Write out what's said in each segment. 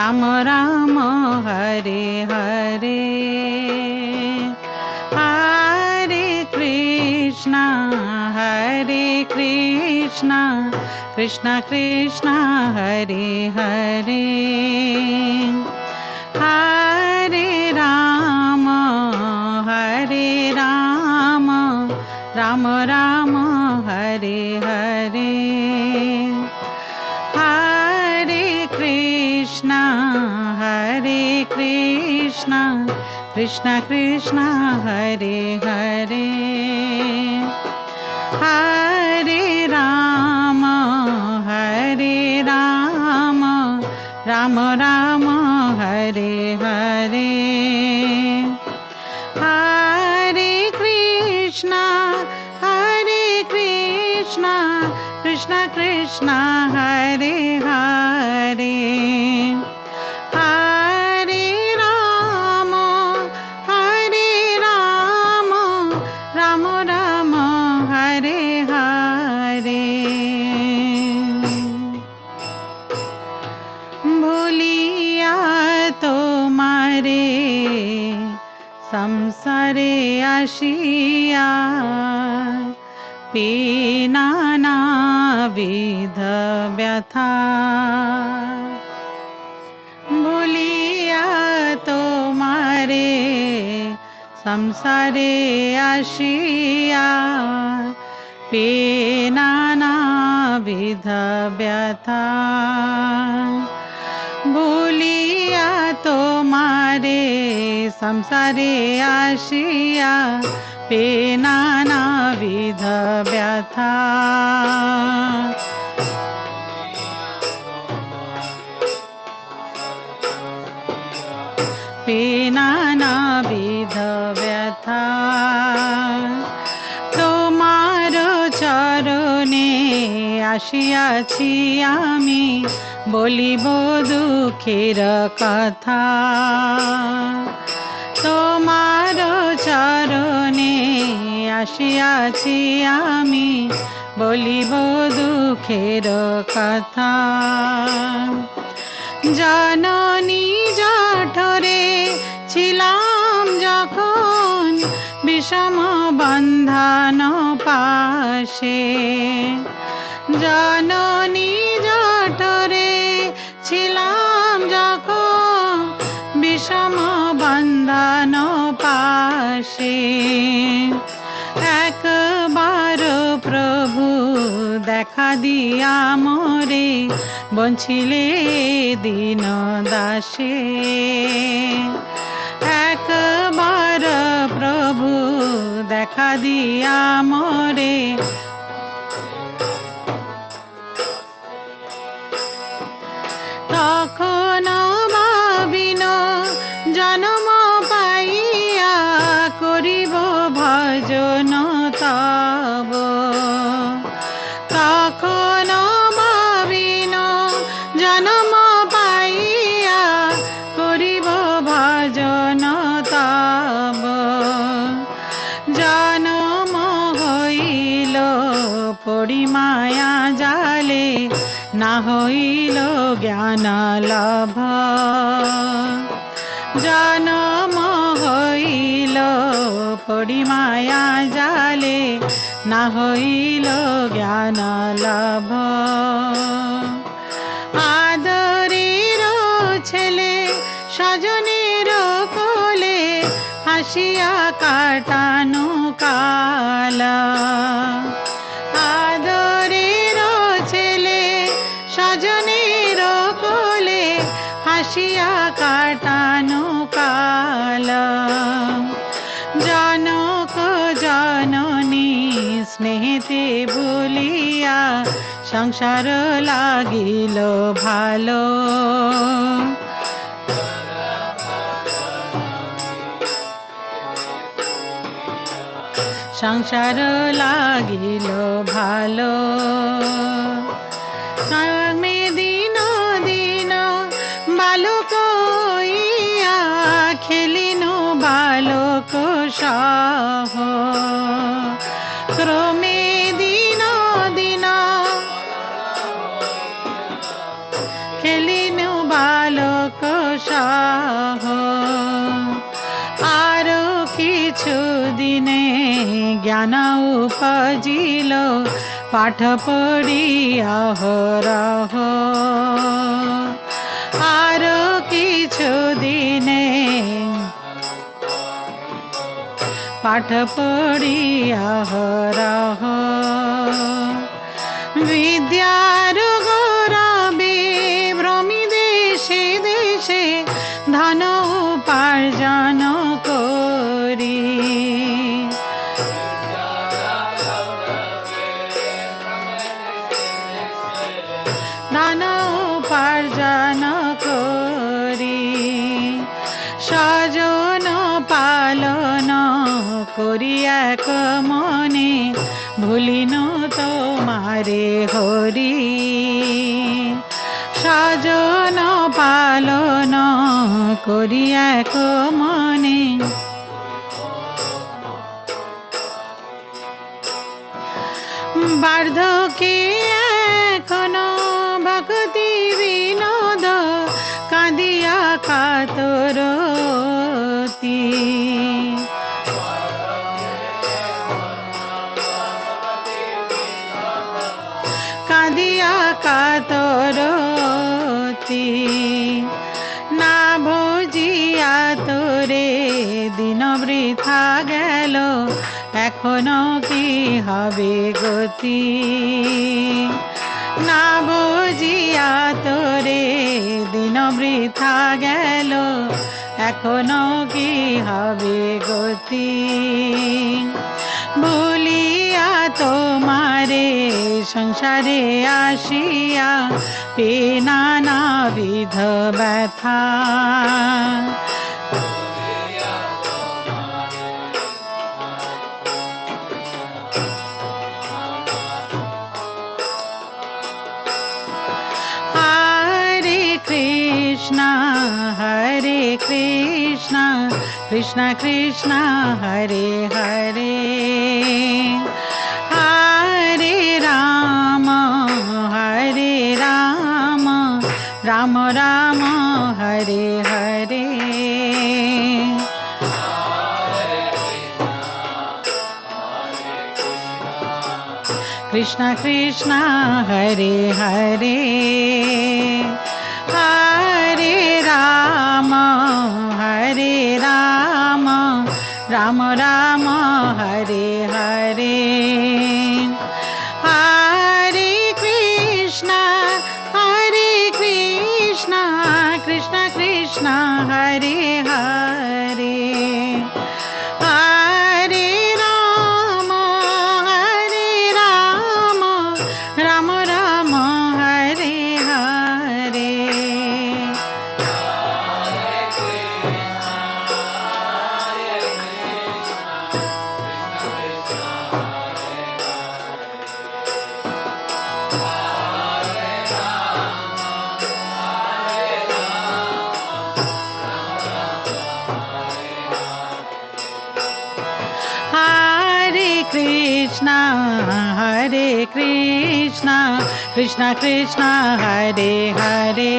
राम राम हरे हरे हरे कृष्णा कृष्ण कृष्ण हरे हरे हरे राम राम राम हरे हरे हरे कृष्ण कृष्ण कृष्ण हरे हरे हरे राम राम राम हरे हरे हरे कृष्ण कृष्ण कृष्ण हरे हरे हरे राम राम राम हरे हरे भूलिया तुम्हारे संसारे आशिया नाना विध व्यथा भूलिया तुम्हारे संसारे आशिया नाना विध व्यथा भूलिया तुम्हारे संसारे आशिया नाना विध व्यथा नाना विध व्यथा তোমারো চরণে আসিয়াছি আমি বলিব দুঃখের কথা তোমারো চরণে আসিয়াছি আমি বলিব দুঃখের কথা জননী জঠরে ছিলাম যখন বিষম বন্ধন পাশে জননী জঠরে ছিলাম যখন বিষম বন্ধন পাশে একবার প্রভু দেখা দিয়া মোরে বঞ্চিলে দীন দাসে একবার প্রভু দেখা দিয়া মোরে তখন ভাবিন জন্ম পাইয়া করিব ভজন তব তখন ভাবিন জন্ম পাইয়া করিব ভজন তব জন্ম হইল পরিমায়া জালে না হইল জ্ঞান লাভ জন্ম হইল পরিমায়া জালে না হইল জ্ঞান লাভ আদরের ছেলে স্বজনের কোলে হাসিয়া কাটানো কাল আদরের ছেলে স্বজনের কোলে হাসিয়া কাটানো কাল জনক জননী স্নেহেতে ভুলিয়া সংসার লাগিল ভালো সংসার লাগিল ভালো মে দিন দিন বালক হইয়া খেলিন বালক সহ ক্রমে দিন দিন খেলিন বালক সহ আরো কিছু দিনে জ্ঞান উপজিল পাঠ পড়ি অহরহ আরো কিছু দিনে পাঠ পড়ি অহরহ বিদ্যার গৌরবে ভ্রমি দেশে দেশে ধন উপার্জন করি ধন উপার্জন করি স্বজন পালন করি এক মনে ভুলিনু তোমারে হরি স্বজন পালন করি এক মনে বার্ধক্যে এখনো ভক্তি বিনোদ কাঁদিয়া কাতরতি কাঁদিয়া কাতরতি না ভজিয়া তোরে দিন বৃথা গেল এখনো কি হবে গতি না বুঝিয়া তোরে দিন বৃথা গেল এখনো কি হবে গতি ভুলিয়া তোমারে সংসারে আসিয়া পে নানাবিধ ব্যথা Hare Krishna, Krishna Krishna, Hare Hare, Hare Rama, Hare Rama, Rama Rama, Hare Hare. Krishna Krishna, Hare Hare. Hare Rama, Hare Rama, Rama Rama, Hare Hare. Hare Krishna, Krishna Krishna, Hare Hare. Hare Rama, Rama Rama, Hare Hare. Krishna, Hare Krishna, Krishna Krishna, Hare Hare.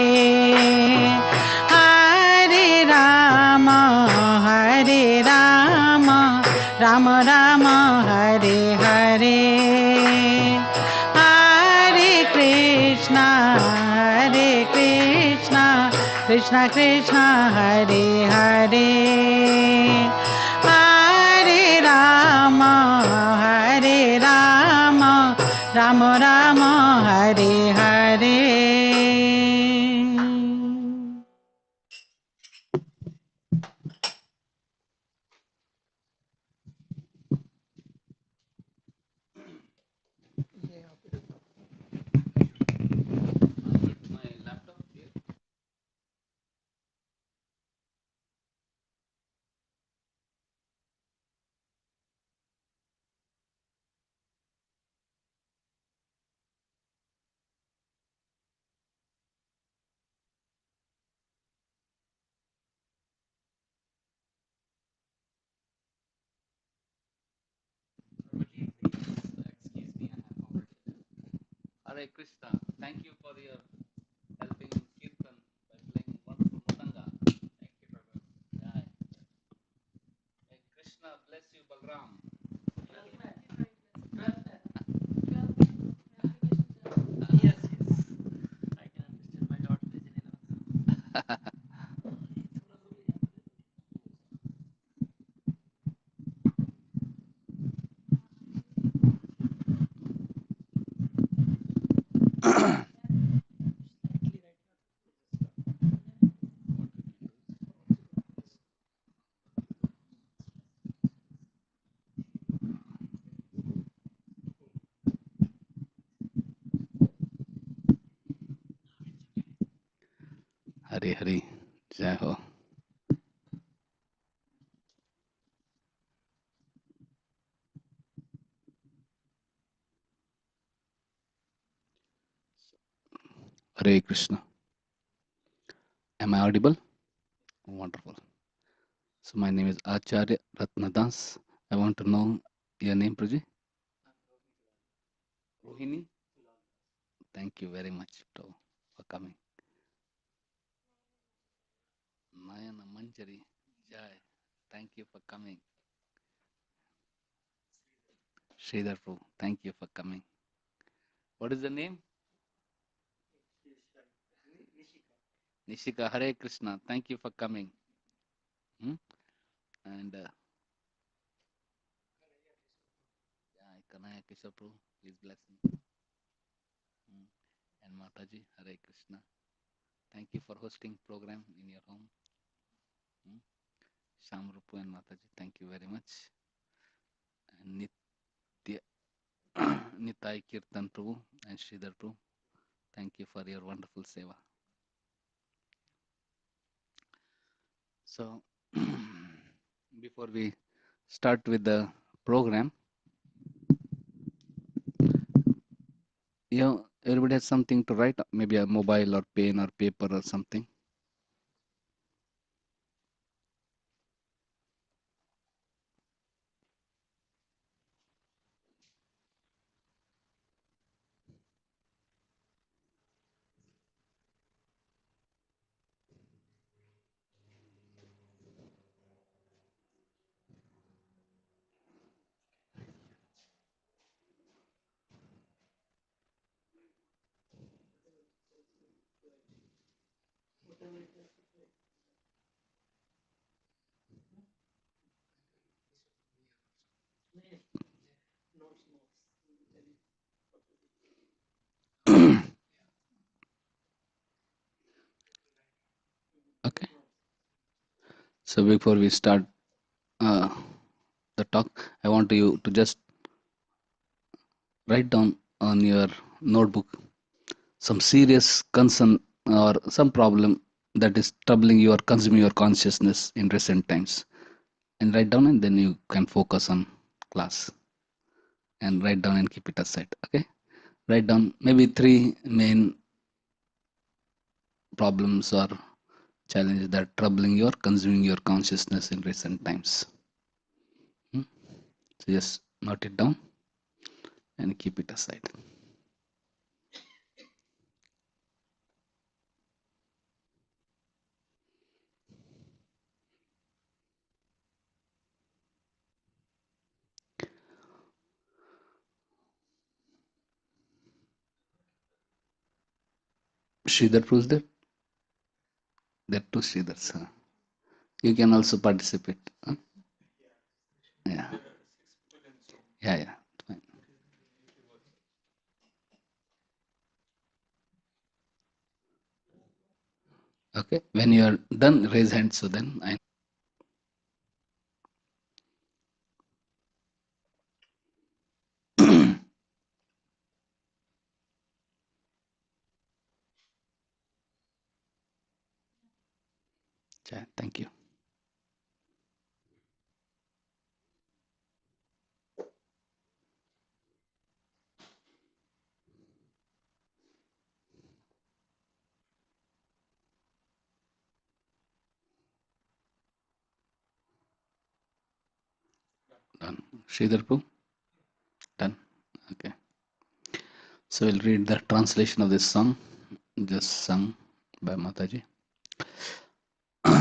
Hare Rama, Rama Rama, Hare Hare. Hare Krishna, Krishna Krishna, Hare Hare. Hare Rama, Rama Rama, Hare Hare. Hare Krishna, thank you for your helping Kirtan by playing wonderful Mutanga. Hari Hari, Jai Ho. Hare Krishna. Am I audible? Wonderful. So my name is Acharya Ratna Das. I want to know your name, Praji? Rohini. Thank you very much for coming. Nayana Manjari. Jai. Thank you for coming. Sridhar Prabhu. Thank you for coming. What is the name? Nishika. Hare Krishna. Thank you for coming. Hmm? And Kanaya Kishore Prabhu. Please bless me. Hmm. And Mataji. Hare Krishna. Thank you for hosting program in your home. Hmm. Shamrupu and Mataji. Thank you very much. And Nitya. Nitai Kirtan Prabhu and Sridhar Prabhu. Thank you for your wonderful seva. So, before we start with the program, everybody has something to write, maybe a mobile or pen or paper or something. Okay. So before we start the talk, I want you to just write down on your notebook some serious concern or some problem that is troubling you or consuming your consciousness in recent times, and write down, and then you can focus on class, and write down and keep it aside. Okay, write down maybe 3 main problems or challenges that are troubling you or consuming your consciousness in recent times. So just note it down and keep it aside. Sridhar proves that. There are 2 Sridhars. You can also participate. Yeah. Yeah. Fine. Okay. When you are done, raise hand. So then I. Thank you. Done. Sridhar Prabhu? Done. Okay. So we'll read the translation of this song, just sung by Mataji.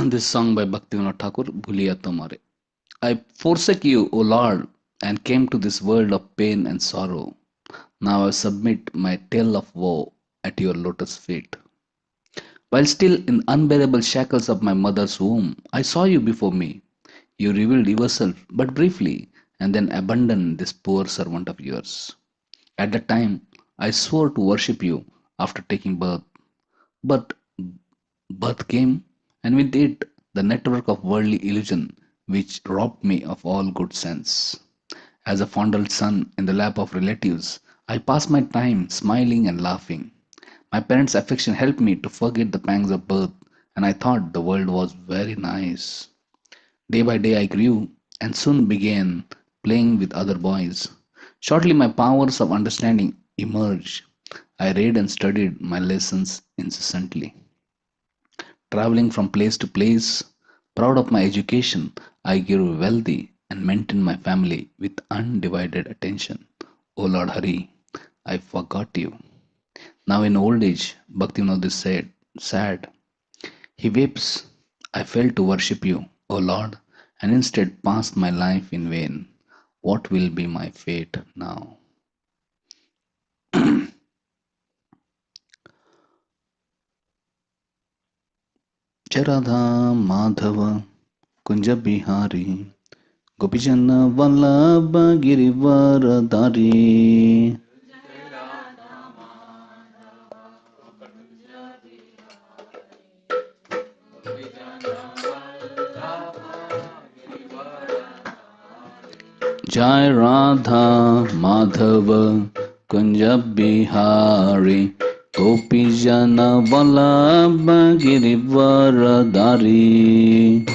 This song by Bhaktivinoda Thakur, Bhuliya Tomare. I forsake you, O Lord, and came to this world of pain and sorrow. Now I submit my tale of woe at your lotus feet. While still in the unbearable shackles of my mother's womb, I saw you before me. You revealed yourself but briefly, and then abandoned this poor servant of yours. At that time, I swore to worship you after taking birth. But birth came, and with it, the network of worldly illusion which robbed me of all good sense. As a fondled son in the lap of relatives, I passed my time smiling and laughing. My parents' affection helped me to forget the pangs of birth, and I thought the world was very nice. Day by day I grew, and soon began playing with other boys. Shortly my powers of understanding emerged. I read and studied my lessons incessantly. Traveling from place to place, proud of my education, I grew wealthy and maintained my family with undivided attention. O Lord Hari, I forgot you. Now in old age, Bhaktivinoda is sad. He weeps, I failed to worship you, O Lord, and instead passed my life in vain. What will be my fate now? Charadha Madhava Kunja Bihari Gopijana Vallabha Girivaradari Jai Radha Madhava Kunja Bihari Gopijana Vallabha Girivaradari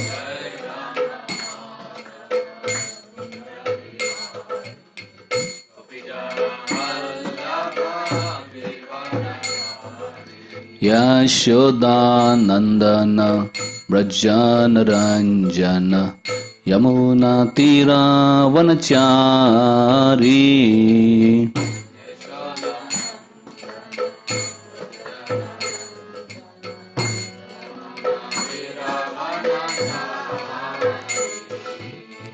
Yashodanandana Brajanaranjana Yamuna Tira Vanachari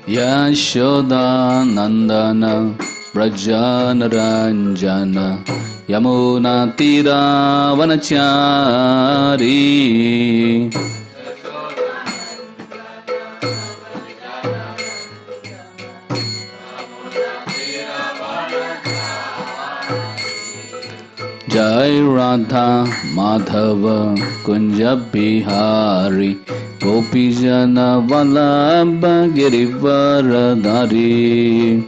Yashodanandana Brajanaranjana Yamuna Tira Vanachari Jai Radha Madhava Kunja Bihari Gopijana Vallabha Girivaradari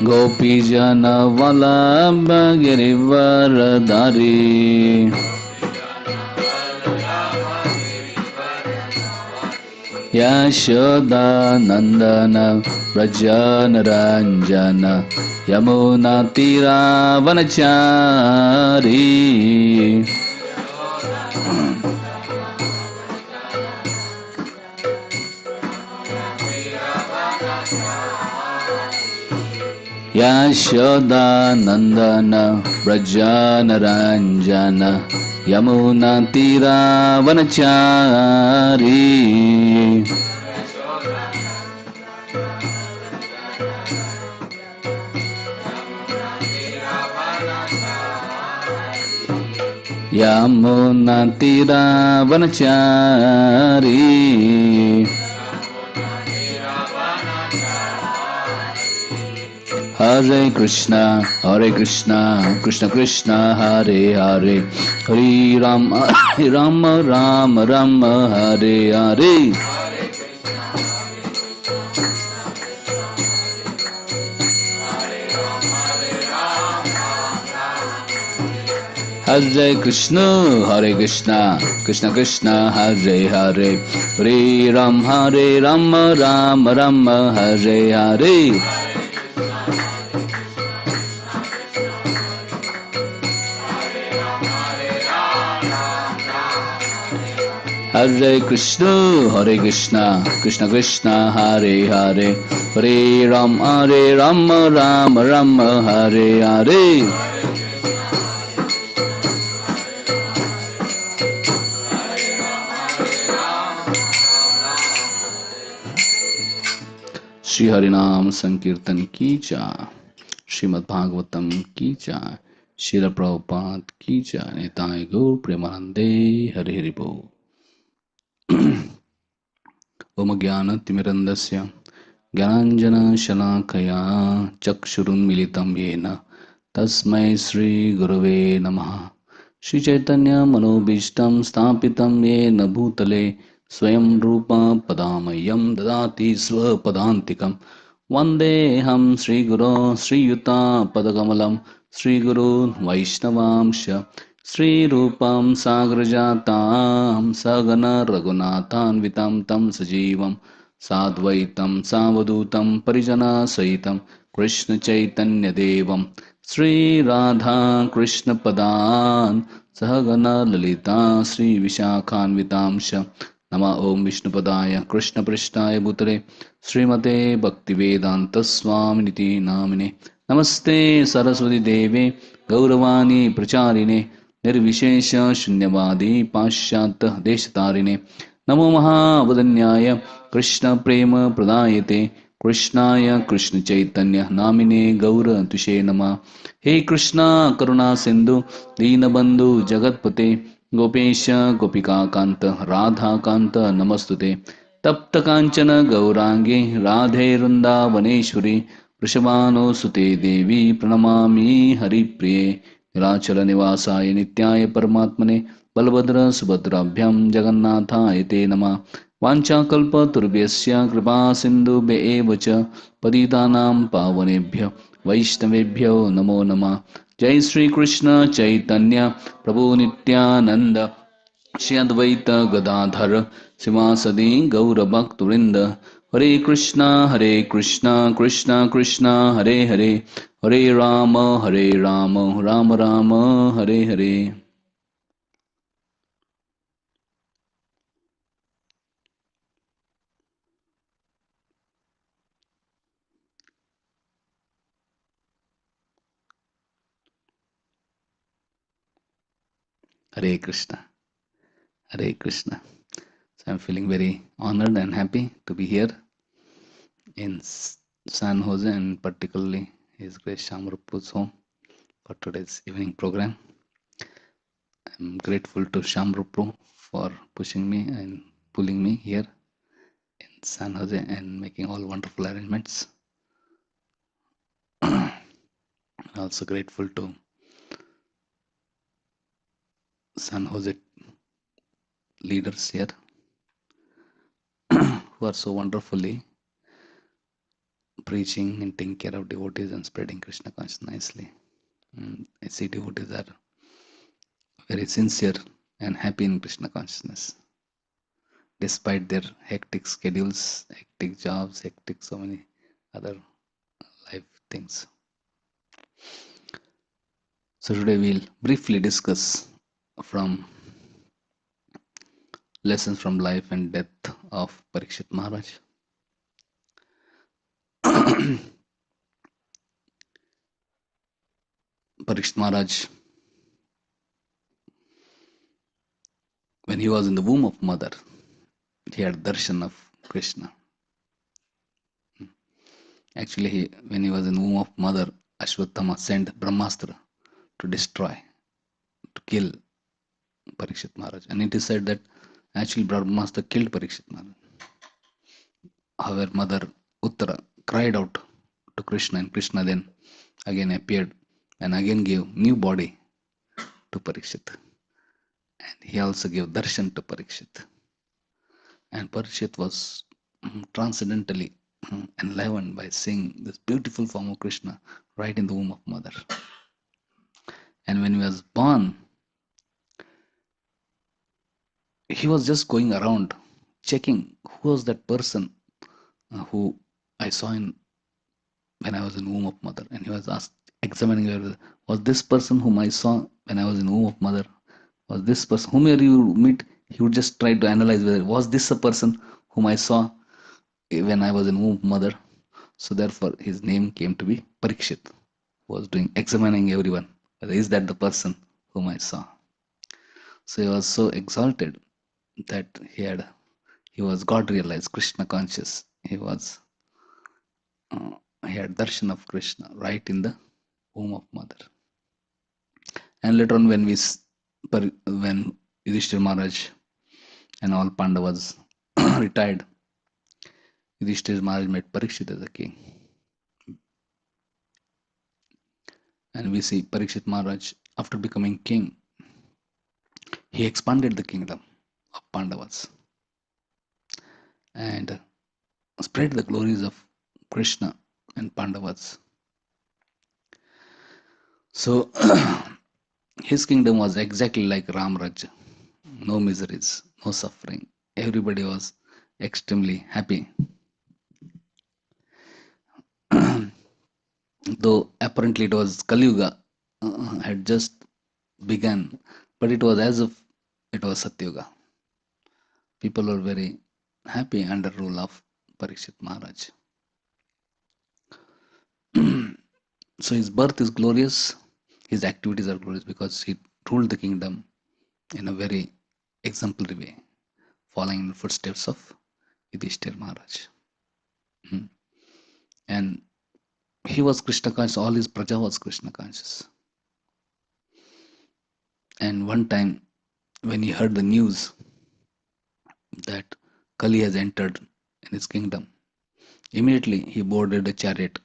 Gopijana Vallabha Girivaradari Yashoda Nandana Brajanaranjana Yamuna Tira Vanachari Yashoda Nandana Brajanaranjana Yamuna Tira Vanachari Yamuna Tira Vanachari Hare Krishna, Krishna Krishna, Hare Hare, Hare Rama, Rama Rama, Rama Hare Hare. Hare Krishna, Krishna Krishna, Hare Hare, Hare Rama, Rama Rama, Hare Hare. Hare Krishna, Krishna Krishna, Hare Hare, Hare Rama, Rama Rama, Hare Hare. Shri हरिनाम संकीर्तन की जय। श्रीमद् भागवतम की जय। श्रील प्रभुपाद की जय। निताय गौर प्रेमानंदे। हरि हरि बोल। ओम ज्ञानतिमिरन्दस्य ज्ञानाञ्जनशलाकया चक्षुरुन्मीलितं येन तस्मै श्रीगुरवे नमः। श्रीचैतन्यमनोभीष्टं स्थापितं येन भूतले स्वयं रूपा पदामह्यं ददाति स्वपदान्तिकं। वन्देऽहं श्रीगुरो श्रीयुतापदकमलं श्रीगुरून् वैष्णवांश श्रीरूपं साग्रजातां सगन रघुनाथान्वितं तं सजीवं साद्वैतं सावधूतं परिजनसहितं कृष्णचैतन्यदेवं श्रीराधा कृष्णपदान् सहगन ललिता श्रीविशाखान्वितांश। नमः ओं विष्णुपदाय कृष्णपृष्ठाय भूतले श्रीमते भक्तिवेदान्तस्वामिनिति नामिने। नमस्ते सरस्वती देवे गौरवाणी प्रचारिणे निर्विशेष शून्यवादी पाश्चात्य देशतारिणे। नमो महावदन्याय कृष्ण प्रेम प्रदायते कृष्णाय कृष्ण चैतन्य नामिने गौर तुषे नमः। हे कृष्णा करुणा सिंधु दीनबंधु जगतपते गोपेश गोपिका कांत राधा कांत नमस्तुते। तप्त कांचन गौरांगे राधे वृंदावनेश्वरी वृषभानुसुते देवी प्रणमामि हरिप्रिये। नीलाचल निवासाय नित्याय परमात्मने बलभद्र सुभद्राभ्यां जगन्नाथाय ते नमः। वाञ्छाकल्पतरुभ्यश्च कृपा सिन्धुभ्य च पतितानां पावनेभ्यो वैष्णवेभ्यो नमो नमः। जय श्री कृष्ण चैतन्य प्रभु नित्यानंद श्री अद्वैत गदाधर शिवासदि गौरभक्तवृंद। हरे Krishna Krishna Krishna Hare Hare Hare Ram Ram Ram Hare Hare. Hare Krishna, Hare Krishna. So I'm feeling very honored and happy to be here in San Jose and particularly His Grace Shamrupu's home for today's evening program. I'm grateful to Shamrupu for pushing me and pulling me here in San Jose and making all wonderful arrangements. Also grateful to San Jose leaders here who are so wonderfully preaching and taking care of devotees and spreading Krishna consciousness nicely. I see devotees are very sincere and happy in Krishna consciousness, despite their hectic schedules, hectic jobs, hectic so many other life things. So today we'll briefly discuss from lessons from life and death of Parikshit Maharaj. Parikshit Maharaj, when he was in the womb of mother, he had darshan of Krishna. Actually, when he was in the womb of mother, Ashwatthama sent Brahmastra to destroy, to kill Parikshit Maharaj. And it is said that actually Brahmastra killed Parikshit Maharaj. However, mother Uttara cried out to Krishna, and Krishna then again appeared and again gave new body to Parikshit. And he also gave darshan to Parikshit. And Parikshit was transcendentally enlivened by seeing this beautiful form of Krishna right in the womb of mother. And when he was born, he was just going around checking who was that person who I saw in when I was in womb of mother. And he was asked, examining whether was this person whom I saw when I was in womb of mother, was this person whomever you meet, he would just try to analyze whether was this a person whom I saw when I was in womb of mother. So therefore his name came to be Parikshit, who was doing examining everyone, whether is that the person whom I saw. So he was so exalted that he was God realized, Krishna conscious. He was he had darshan of Krishna right in the womb of mother. And later on, when Yudhishthira Maharaj and all Pandavas retired, Yudhishthira Maharaj made Parikshit as a king. And we see Parikshit Maharaj, after becoming king, he expanded the kingdom of Pandavas and spread the glories of Krishna and Pandavas. So his kingdom was exactly like Ram Raj. No miseries, no suffering. Everybody was extremely happy. Though apparently it was Kali Yuga had just begun, but it was as if it was Satyuga. People were very happy under rule of Parikshit Maharaj. So his birth is glorious, his activities are glorious because he ruled the kingdom in a very exemplary way, following in the footsteps of Yudhishthira Maharaj. And he was Krishna conscious, all his praja was Krishna conscious. And one time when he heard the news that Kali has entered in his kingdom, immediately he boarded a chariot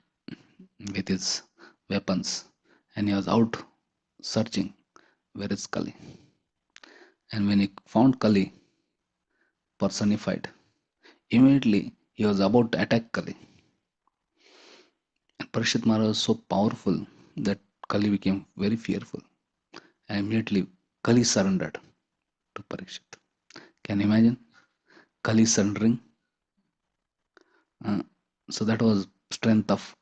with his weapons and he was out searching where is Kali. And when he found Kali personified, immediately he was about to attack Kali. And Parikshit Maharaj was so powerful that Kali became very fearful. And immediately Kali surrendered to Parikshit. Can you imagine? Kali surrendering. So that was strength of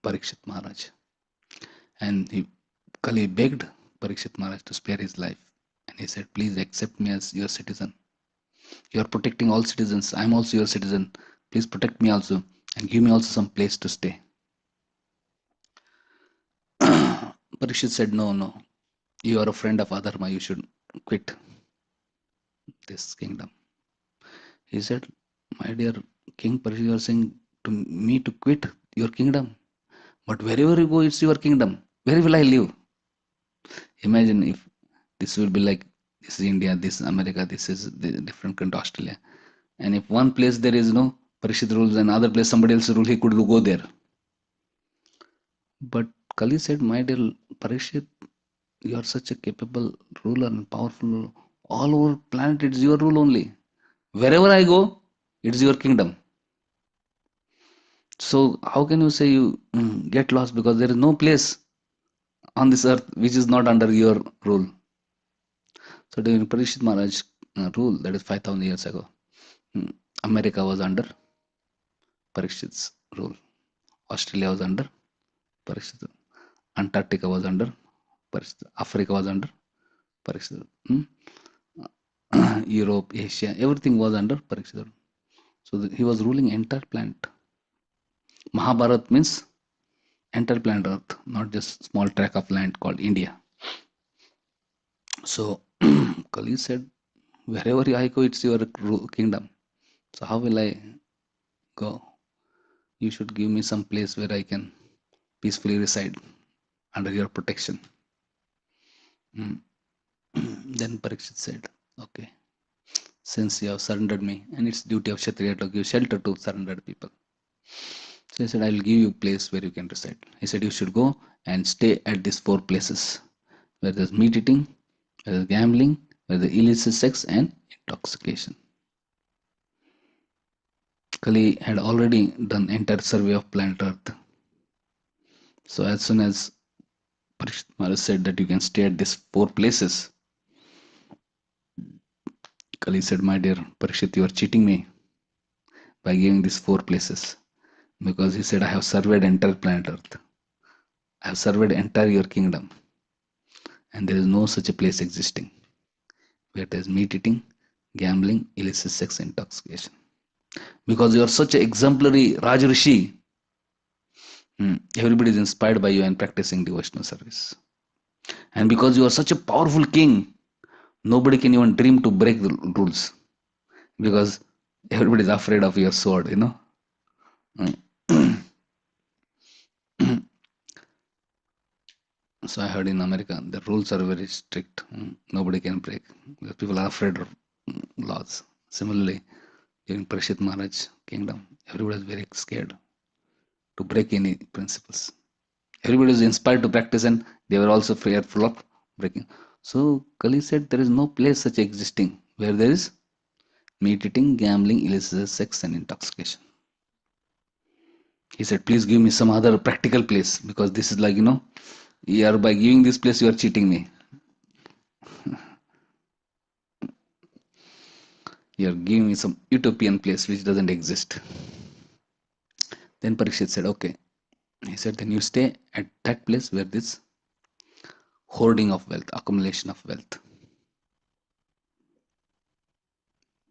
Parikshit Maharaj. And Kali begged Parikshit Maharaj to spare his life. And he said, please accept me as your citizen. You are protecting all citizens. I am also your citizen. Please protect me also and give me also some place to stay. Parikshit said, no. You are a friend of Adharma. You should quit this kingdom. He said, my dear King Parikshit, you are saying to me to quit your kingdom. But wherever you go, it's your kingdom. Where will I live? Imagine if this will be like, this is India, this is America, this is the different country, Australia. And if one place there is no Parikshit rules and other place somebody else rule, he could go there. But Kali said, my dear Parikshit, you are such a capable ruler and powerful ruler. All over planet, it's your rule only. Wherever I go, it's your kingdom. So how can you say you get lost because there is no place on this earth which is not under your rule? So during Parikshit Maharaj rule, that is 5,000 years ago, America was under Parikshit's rule. Australia was under Parikshit. Antarctica was under Parikshit. Africa was under Parikshit. Europe, Asia, everything was under Parikshit. So he was ruling entire planet. Mahabharat means entire planet Earth, not just small tract of land called India. So Kali said, wherever I go, it's your kingdom. So how will I go? You should give me some place where I can peacefully reside under your protection. Then Parikshit said, okay, since you have surrendered me, and it's duty of Kshatriya to give shelter to surrendered people. So he said, I will give you a place where you can reside. He said, you should go and stay at these 4 places where there's meat eating, where there's gambling, where there's illicit sex and intoxication. Kali had already done entire survey of planet Earth. So as soon as Parikshit Maharaj said that you can stay at these 4 places, Kali said, my dear Parikshit, you are cheating me by giving these 4 places. Because he said, I have surveyed entire planet Earth. I have surveyed entire your kingdom. And there is no such a place existing where there is meat eating, gambling, illicit sex, intoxication. Because you are such an exemplary Raj Rishi, everybody is inspired by you and practicing devotional service. And because you are such a powerful king, nobody can even dream to break the rules. Because everybody is afraid of your sword, So I heard in America the rules are very strict. Nobody can break. People are afraid of laws. Similarly, during Parishit Maharaj kingdom, everybody was very scared to break any principles. Everybody was inspired to practice and they were also fearful of breaking. So Kali said there is no place such existing where there is meat eating, gambling, illicit sex and intoxication. He said, please give me some other practical place because this is like, you are by giving this place, you are cheating me. You are giving me some utopian place which doesn't exist. Then Parikshit said, okay. He said, then you stay at that place where this hoarding of wealth, accumulation of wealth.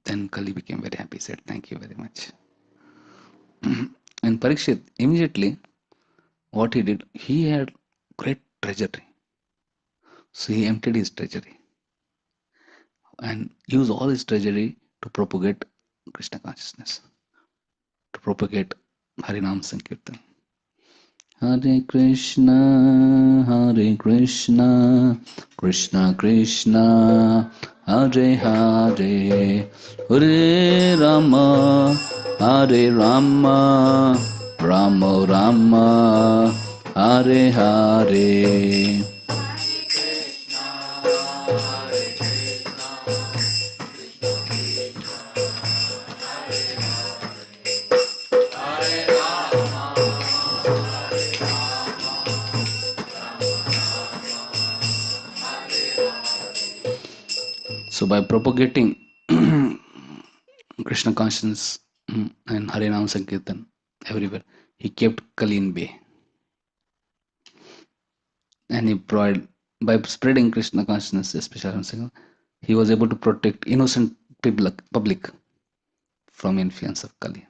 Then Kali became very happy. He said, thank you very much. And Parikshit, immediately, what he did, he had great treasury. So he emptied his treasury and used all his treasury to propagate Krishna consciousness, to propagate Harinam Sankirtan. Hare Krishna, Krishna Krishna, Hare Hare, Hare Rama, Hare Rama, Rama Rama, Hare Hare. So by propagating Krishna consciousness and Harinam Sankirtan everywhere, he kept Kali in bay. And he provided, by spreading Krishna consciousness, especially he was able to protect innocent public from influence of Kali.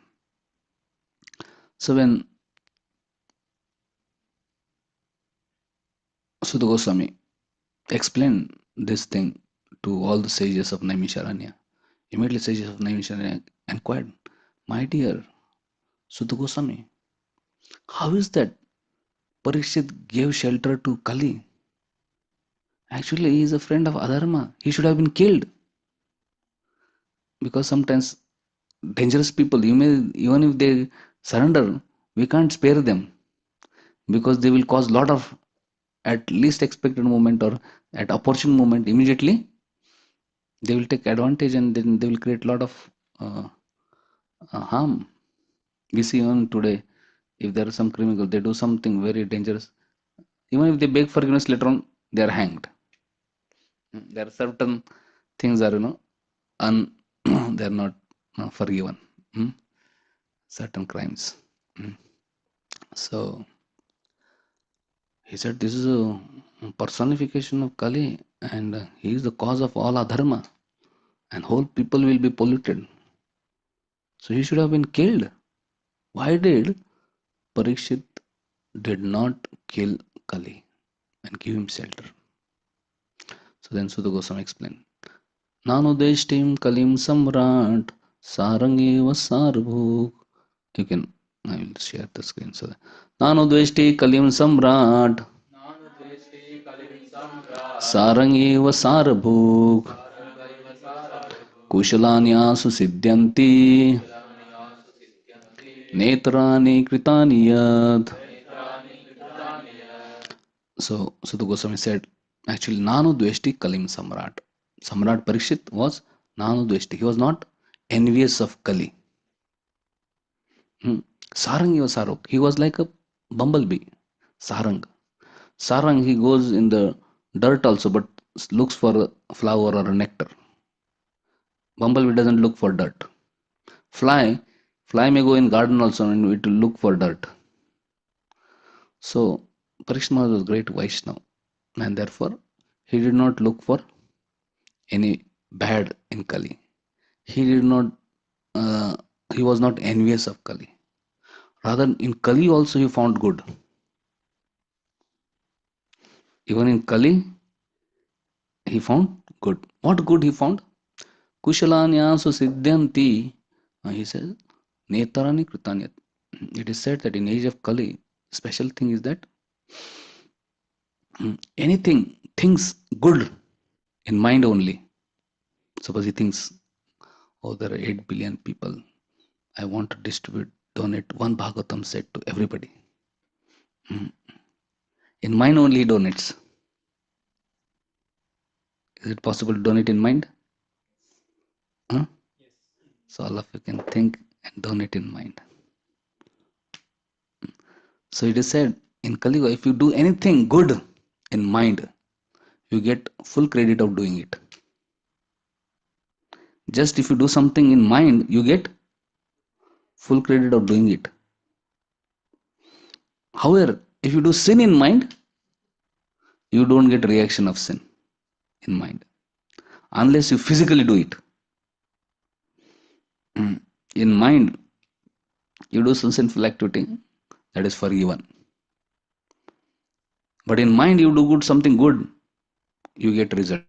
So when Sudha Goswami explained this thing to all the sages of Naimisharanya, immediately sages of Naimisharanya inquired, my dear Sudha Goswami, how is that Parikshit gave shelter to Kali? Actually, he is a friend of Adharma. He should have been killed. Because sometimes dangerous people, even if they surrender, we can't spare them because they will cause lot of, at least expected moment or at opportune moment, immediately they will take advantage and then they will create lot of harm. We see even today, if there are some criminal, they do something very dangerous. Even if they beg forgiveness later on, they are hanged. There are certain things are they are not forgiven. Certain crimes. So he said this is a personification of Kali and he is the cause of all adharma and whole people will be polluted. So he should have been killed. Why did Parikshit did not kill Kali and give him shelter? So then Sudha Goswami explained. Nanu deshtim kalim samrat sarangeva sarvuk. You can, I will share the screen. So Nanu deshti kalim samrat sarangeva sarvuk. Kushalanyāsu siddhyanti netrani kritani yad. So Sudha Goswami said, actually, Nanu Dveshti Kalim Samrat. Samrat Parikshit was Nanu Dveshti. He was not envious of Kali. Sarang was Sarok. He was like a bumblebee. Sarang. Sarang, he goes in the dirt also, but looks for a flower or a nectar. Bumblebee doesn't look for dirt. Fly may go in garden also and it will look for dirt. So Parikshit was a great Vaishnava and therefore he did not look for any bad in Kali. He did not, he was not envious of Kali. Rather, in Kali also he found good. Even in Kali, he found good. What good he found? Kushalanyasu siddhyanti. He says, Netarani kritanyat. It is said that in age of Kali, special thing is that anything thinks good in mind only. Suppose he thinks, oh, there are 8 billion people. I want to donate one Bhagavatam set to everybody. Mm. In mind only he donates. Is it possible to donate in mind? Huh? So all of you can think and donate in mind. So it is said in Kali Yuga, if you do anything good in mind, you get full credit of doing it. Just if you do something in mind, you get full credit of doing it. However, if you do sin in mind, you don't get reaction of sin in mind unless you physically do it. In mind, you do some sinful activity that is forgiven. But in mind, you do something good, you get result.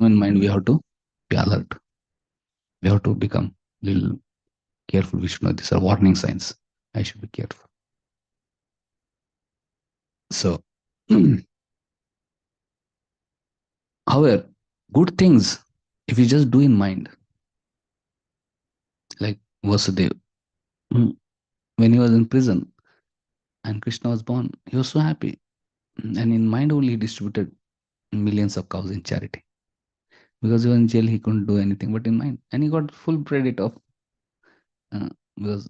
In mind, we have to be alert. We have to become little careful. We should know these are warning signs. I should be careful. So, however, good things, if you just do in mind, like Vasudeva, when he was in prison and Krishna was born, he was so happy. And in mind only, he distributed millions of cows in charity. Because he was in jail, he couldn't do anything but in mind. And he got full credit of, because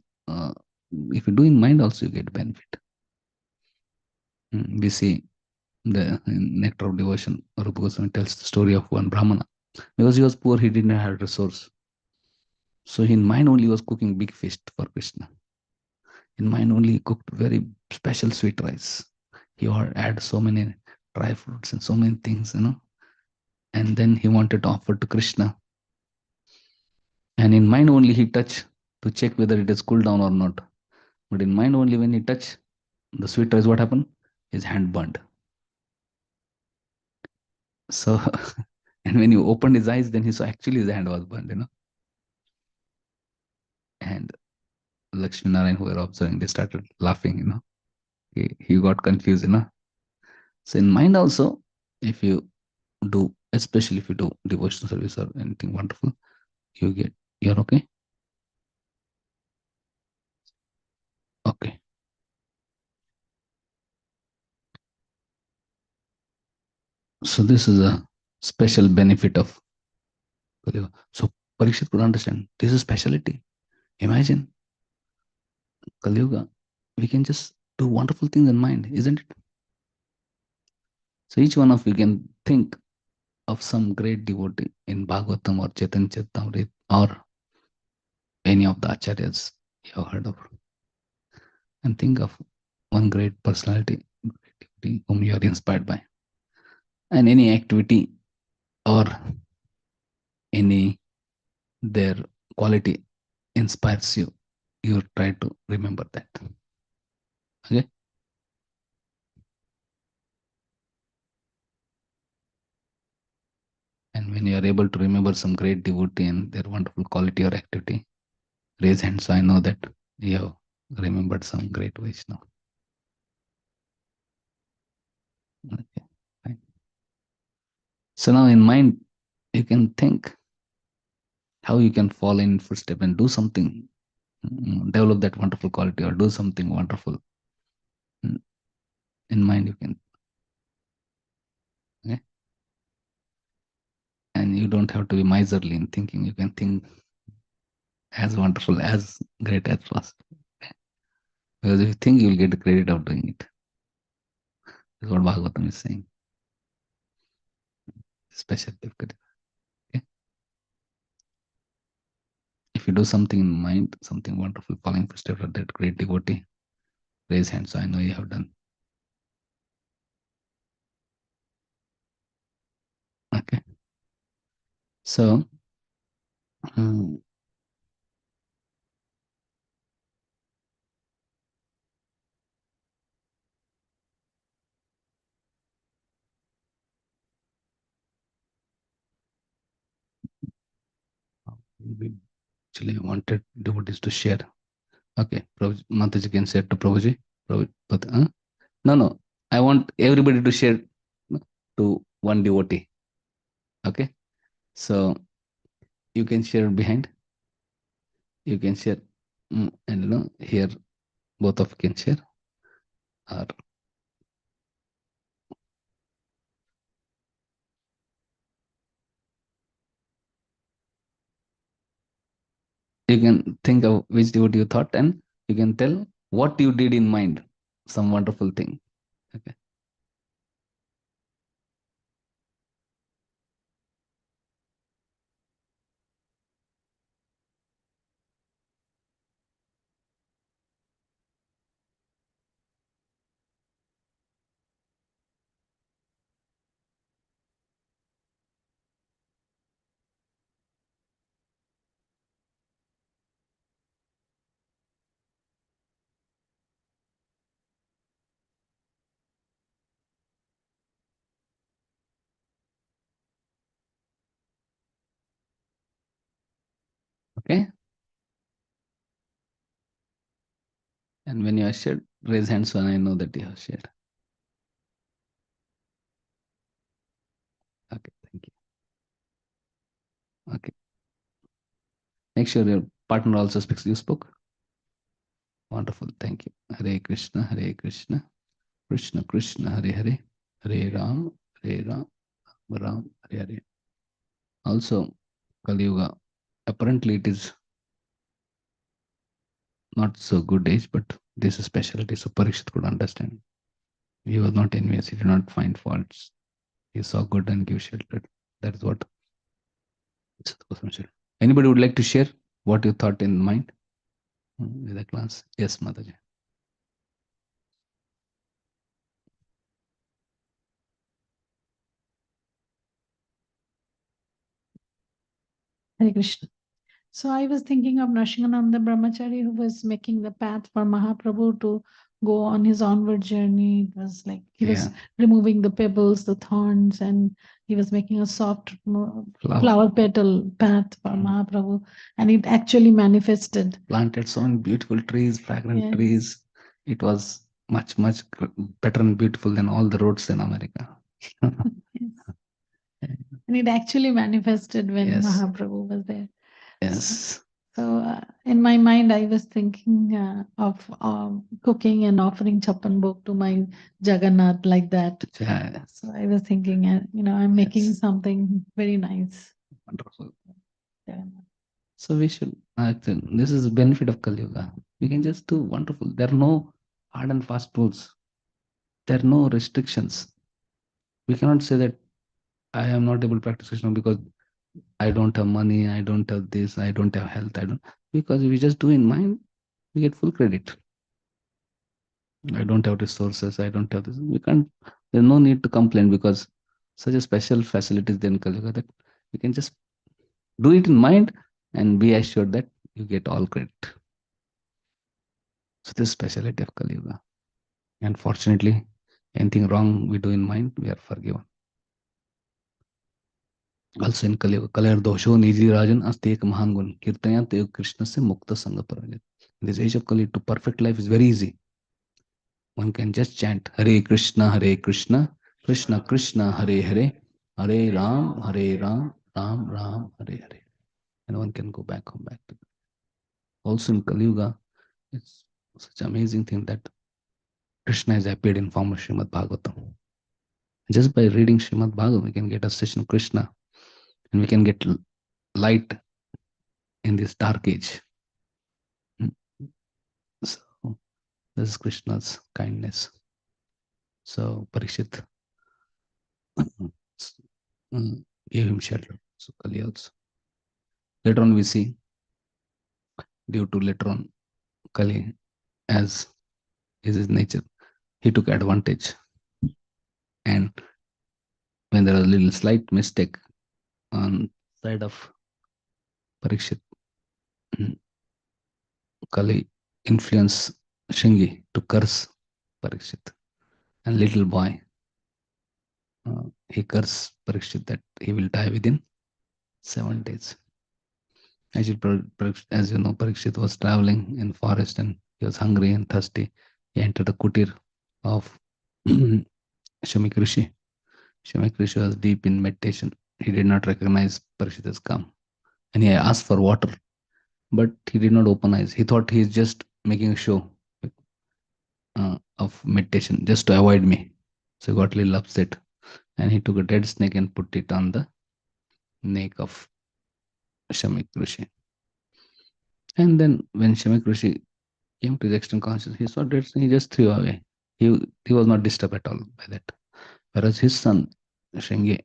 if you do in mind, also you get benefit. We see the nectar of devotion, Rupa Goswami tells the story of one Brahmana. Because he was poor, he didn't have resource. So in mind only he was cooking big feast for Krishna. In mind only he cooked very special sweet rice. He had add so many dry fruits and so many things. And then he wanted to offer to Krishna. And in mind only he touched to check whether it is cooled down or not. But in mind only when he touched the sweet rice, what happened? His hand burned. So, and when he opened his eyes, then he saw actually his hand was burned. And Lakshmi Narayan, who were observing, they started laughing. He got confused. So in mind also, if you do, especially if you do devotional service or anything wonderful, you're okay. Okay. So this is a special benefit of Kali Yuga. So Parikshit could understand this is speciality. Imagine Kali Yuga, we can just do wonderful things in mind, isn't it? So each one of you can think of some great devotee in Bhagavatam or Chaitanya Charitamrita or any of the Acharyas you have heard of, and think of one great personality, great devotee whom you are inspired by, and any activity or any their quality inspires you, you try to remember that. Okay. And when you are able to remember some great devotee and their wonderful quality or activity, raise hands so I know that you have remembered some great Vaishnava. Okay. Fine. So now in mind, you can think how you can follow in footstep and do something, develop that wonderful quality or do something wonderful. In mind you can. Okay. And you don't have to be miserly in thinking. You can think as wonderful, as great as possible. Because if you think, you will get the credit of doing it. That's what Bhagavatam is saying. Special difficulty. Okay? If you do something in mind, something wonderful, following footsteps of that great devotee, raise hands so I know you have done. Okay. So, um, we actually wanted devotees to share. Okay, Mataji can share to Prabhuji. But, no, no. I want everybody to share to one devotee. Okay. So you can share behind. You can share, and here both of you can share. Or you can think of which devotee you thought, and you can tell what you did in mind. Some wonderful thing. Okay. Okay. And when you are shared, raise hands when I know that you have shared. Okay. Thank you. Okay. Make sure your partner also speaks. You spoke. Wonderful. Thank you. Hare Krishna. Hare Krishna. Krishna Krishna. Hare Hare. Hare Ram. Hare Ram. Ram. Hare Hare. Also, Kali Yuga. Apparently, it is not so good age, but this is specialty. So Parikshit could understand. He was not envious. He did not find faults. He saw good and give shelter. That's what. Anybody would like to share what you thought in mind with the class? Yes, Mataji. Hare Krishna. So I was thinking of Narshingananda Brahmachari, who was making the path for Mahaprabhu to go on his onward journey. It was like he was removing the pebbles, the thorns, and he was making a soft flower petal path for Mahaprabhu. And it actually manifested. Planted so many beautiful trees, fragrant trees. It was much, much better and beautiful than all the roads in America. And it actually manifested when Mahaprabhu was there. Yes. So in my mind, I was thinking of cooking and offering chappan bhog to my Jagannath like that. Yeah. So I was thinking, I'm making something very nice. Wonderful. Yeah. So we should, this is the benefit of Kali Yuga. We can just do wonderful. There are no hard and fast rules. There are no restrictions. We cannot say that I am not able to practice Krishna because I don't have money, I don't have this, I don't have health, I don't. Because if we just do in mind, we get full credit. I don't have resources, I don't have this. We can't, there's no need to complain because Such a special facilities there in Kali Yuga that you can just do it in mind and be assured that you get all credit. So this speciality of Kali Yuga. And fortunately, anything wrong we do in mind, we are forgiven. Also in Kali Yuga, Kalayar dosho niji rajan asti ek mahan gun kirtayant योग Krishna se mukta sanga parajit. In this age of Kali, to perfect life is very easy. One can just chant Hare Krishna, Krishna Krishna, Hare Hare, Hare Ram, Ram Ram, Hare Hare. And one can go back home back to. Also in Kali Yuga, it's such an amazing thing that Krishna has appeared in form of Srimad Bhagavatam. Just by reading Srimad Bhagavatam, we can get a session of Krishna and we can get light in this dark age. So this is Krishna's kindness. So Parikshit gave him shelter. So Kali also. Later on we see, due to later on Kali, as is his nature, he took advantage. And when there was a little slight mistake on side of Parikshit, Kali influenced Shingi to curse Parikshit. And little boy, he cursed Parikshit that he will die within 7 days. As you know, Parikshit was traveling in forest and he was hungry and thirsty. He entered the kutir of Shamik Rishi. Shamik Rishi was deep in meditation. He did not recognize Parikshit as come. And he asked for water, but he did not open eyes. He thought he is just making a show of meditation just to avoid me. So he got a little upset and he took a dead snake and put it on the neck of Shamik Rishi. And then when Shamik Rishi came to the extreme consciousness, he saw dead snake, he just threw away. He was not disturbed at all by that. Whereas his son, Shingi,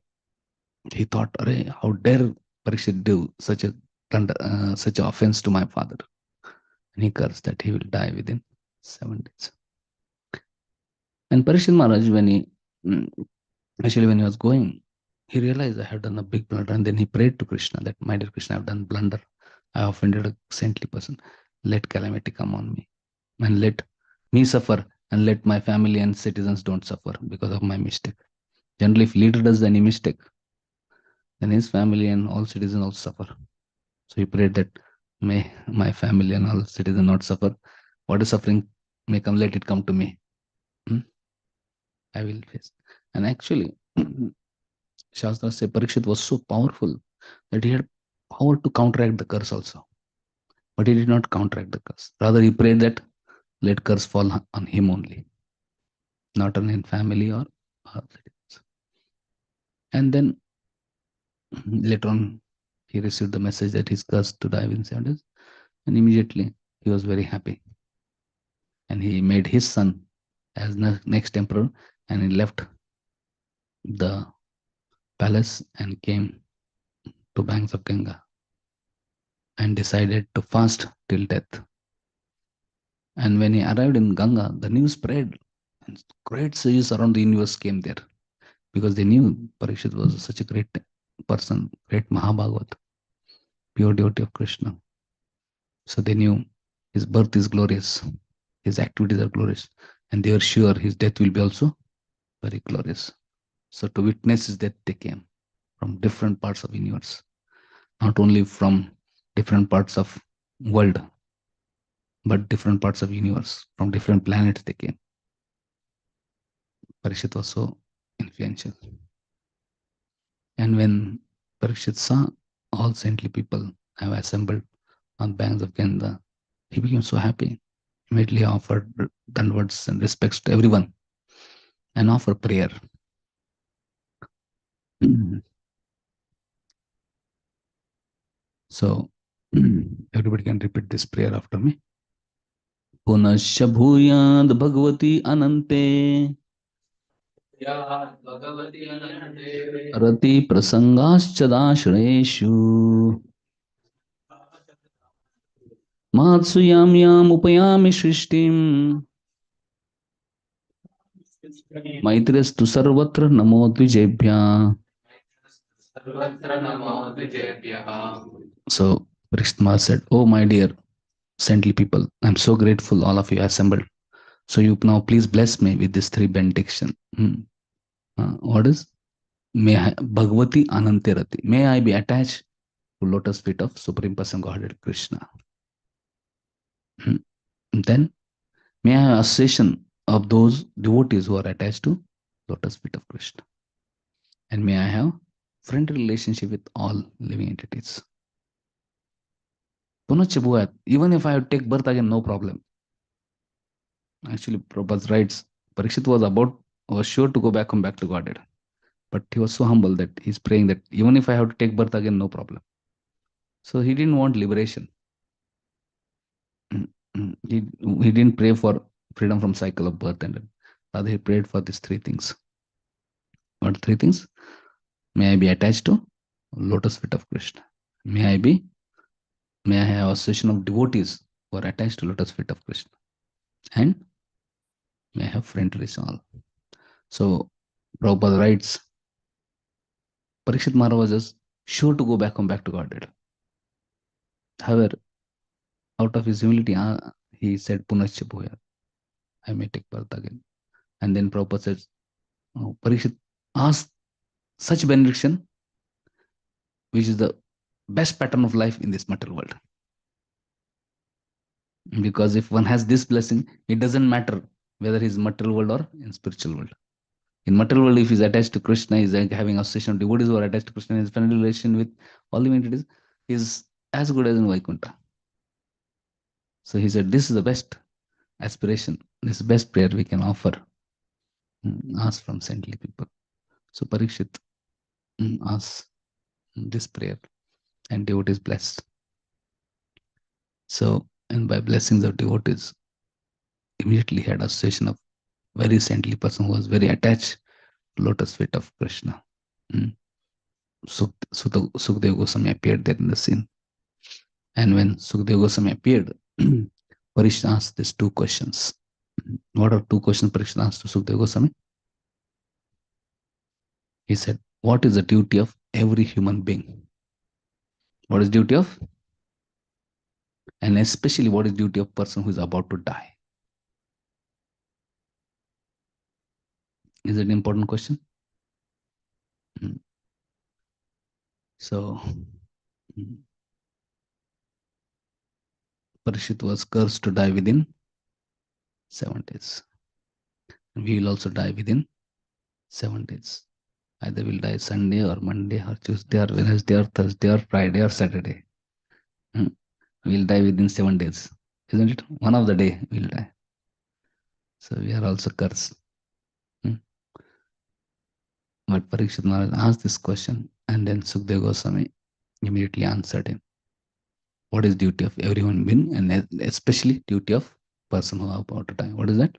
he thought, how dare Parikshit do such a such an offense to my father. And he cursed that he will die within 7 days. And Parikshit Maharaj, when he was going, he realized I have done a big blunder. And then he prayed to Krishna that, my dear Krishna, I have done blunder. I offended a saintly person. Let calamity come on me. And let me suffer. And let my family and citizens don't suffer because of my mistake. Generally, if leader does any mistake, then his family and all citizens also suffer. So he prayed that may my family and all citizens not suffer. What is suffering may come, let it come to me. I will face. And actually, Shastra says Parikshit was so powerful that he had power to counteract the curse also. But he did not counteract the curse. Rather, he prayed that let curse fall on him only, not on his family or citizens. And then later on, he received the message that he's cursed to die within 7 days. And immediately, he was very happy. And he made his son as next emperor, and he left the palace and came to banks of Ganga and decided to fast till death. And when he arrived in Ganga, the news spread, and great sages around the universe came there because they knew Parikshit was such a great person, great Mahabhagavat, pure devotee of Krishna. So they knew his birth is glorious, his activities are glorious, and they were sure his death will be also very glorious. So to witness his death, they came from different parts of the universe, not only from different parts of world, but different parts of universe, from different planets they came. Parikshit was so influential. And when Parikshit saw all saintly people have assembled on banks of Ganga, he became so happy. Immediately offered dandavat and respects to everyone and offered prayer. So everybody can repeat this prayer after me. Punasya bhuyad bhagavati anante rati prasangaschadashreshu matsuyam yam upayami shrishtim Maitristu sarvatra namo dvijebhya. So Krishna said, "Oh my dear saintly people, I'm so grateful all of you assembled. So you now please bless me with this three benediction. What is? May I, Bhagavati Anantirati. May I be attached to lotus feet of Supreme Person Godhead Krishna. Then may I have association of those devotees who are attached to lotus feet of Krishna. And may I have friendly relationship with all living entities. Punachya even if I have to take birth again, no problem. Actually, Prabhupada writes, Parikshit was sure to come back to Godhead. But he was so humble that he's praying that even if I have to take birth again, no problem. So he didn't want liberation. He didn't pray for freedom from cycle of birth, and rather he prayed for these three things. What three things? May I be attached to lotus feet of Krishna. May I have association of devotees who are attached to lotus feet of Krishna. And may I have friendly all. So Prabhupada writes, Parikshit Maharaj was just sure to go back to Godhead. However, out of his humility, he said, Punascha Bhuya, I may take birth again. And then Prabhupada says, oh, Parikshit, ask such benediction, which is the best pattern of life in this material world. Because if one has this blessing, it doesn't matter whether he's material world or in spiritual world. In material world, if he's attached to Krishna, he's like having association of devotees who are attached to Krishna, his friendly relation with all the entities is as good as in Vaikuntha. So he said, this is the best aspiration, this is the best prayer we can offer. Ask from saintly people. So Parikshit asks this prayer and devotees blessed. So, and by blessings of devotees, immediately had association of very saintly person who was very attached to lotus feet of Krishna. Sukadeva Goswami appeared there in the scene. And when Sukadeva Goswami appeared, Parikshit asked these two questions. What are two questions Parikshit asked to Sukadeva Goswami? He said, what is the duty of every human being? What is duty of? And especially what is duty of person who is about to die? Is it an important question? So, Parikshit was cursed to die within 7 days. We will also die within 7 days. Either we'll die Sunday or Monday or Tuesday or Wednesday or Thursday or Friday or Saturday. We'll die within 7 days. Isn't it? One of the day we'll die. So we are also cursed. But Parikshit Maharaj asked this question, and then Sukadeva Goswami immediately answered him. What is duty of every human being, and especially duty of person who are about to die? What is that?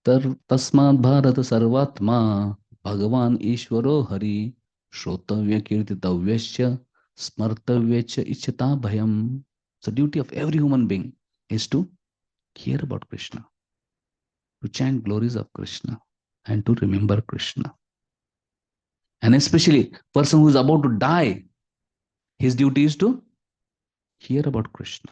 Tasmad Bharata Sarvatma Bhagavan Ishwaro Hari Shrotavya Kirtitavyasya Smartavyacha Ichata Bhayam. So duty of every human being is to hear about Krishna, to chant glories of Krishna, and to remember Krishna. And especially person who is about to die, his duty is to hear about Krishna.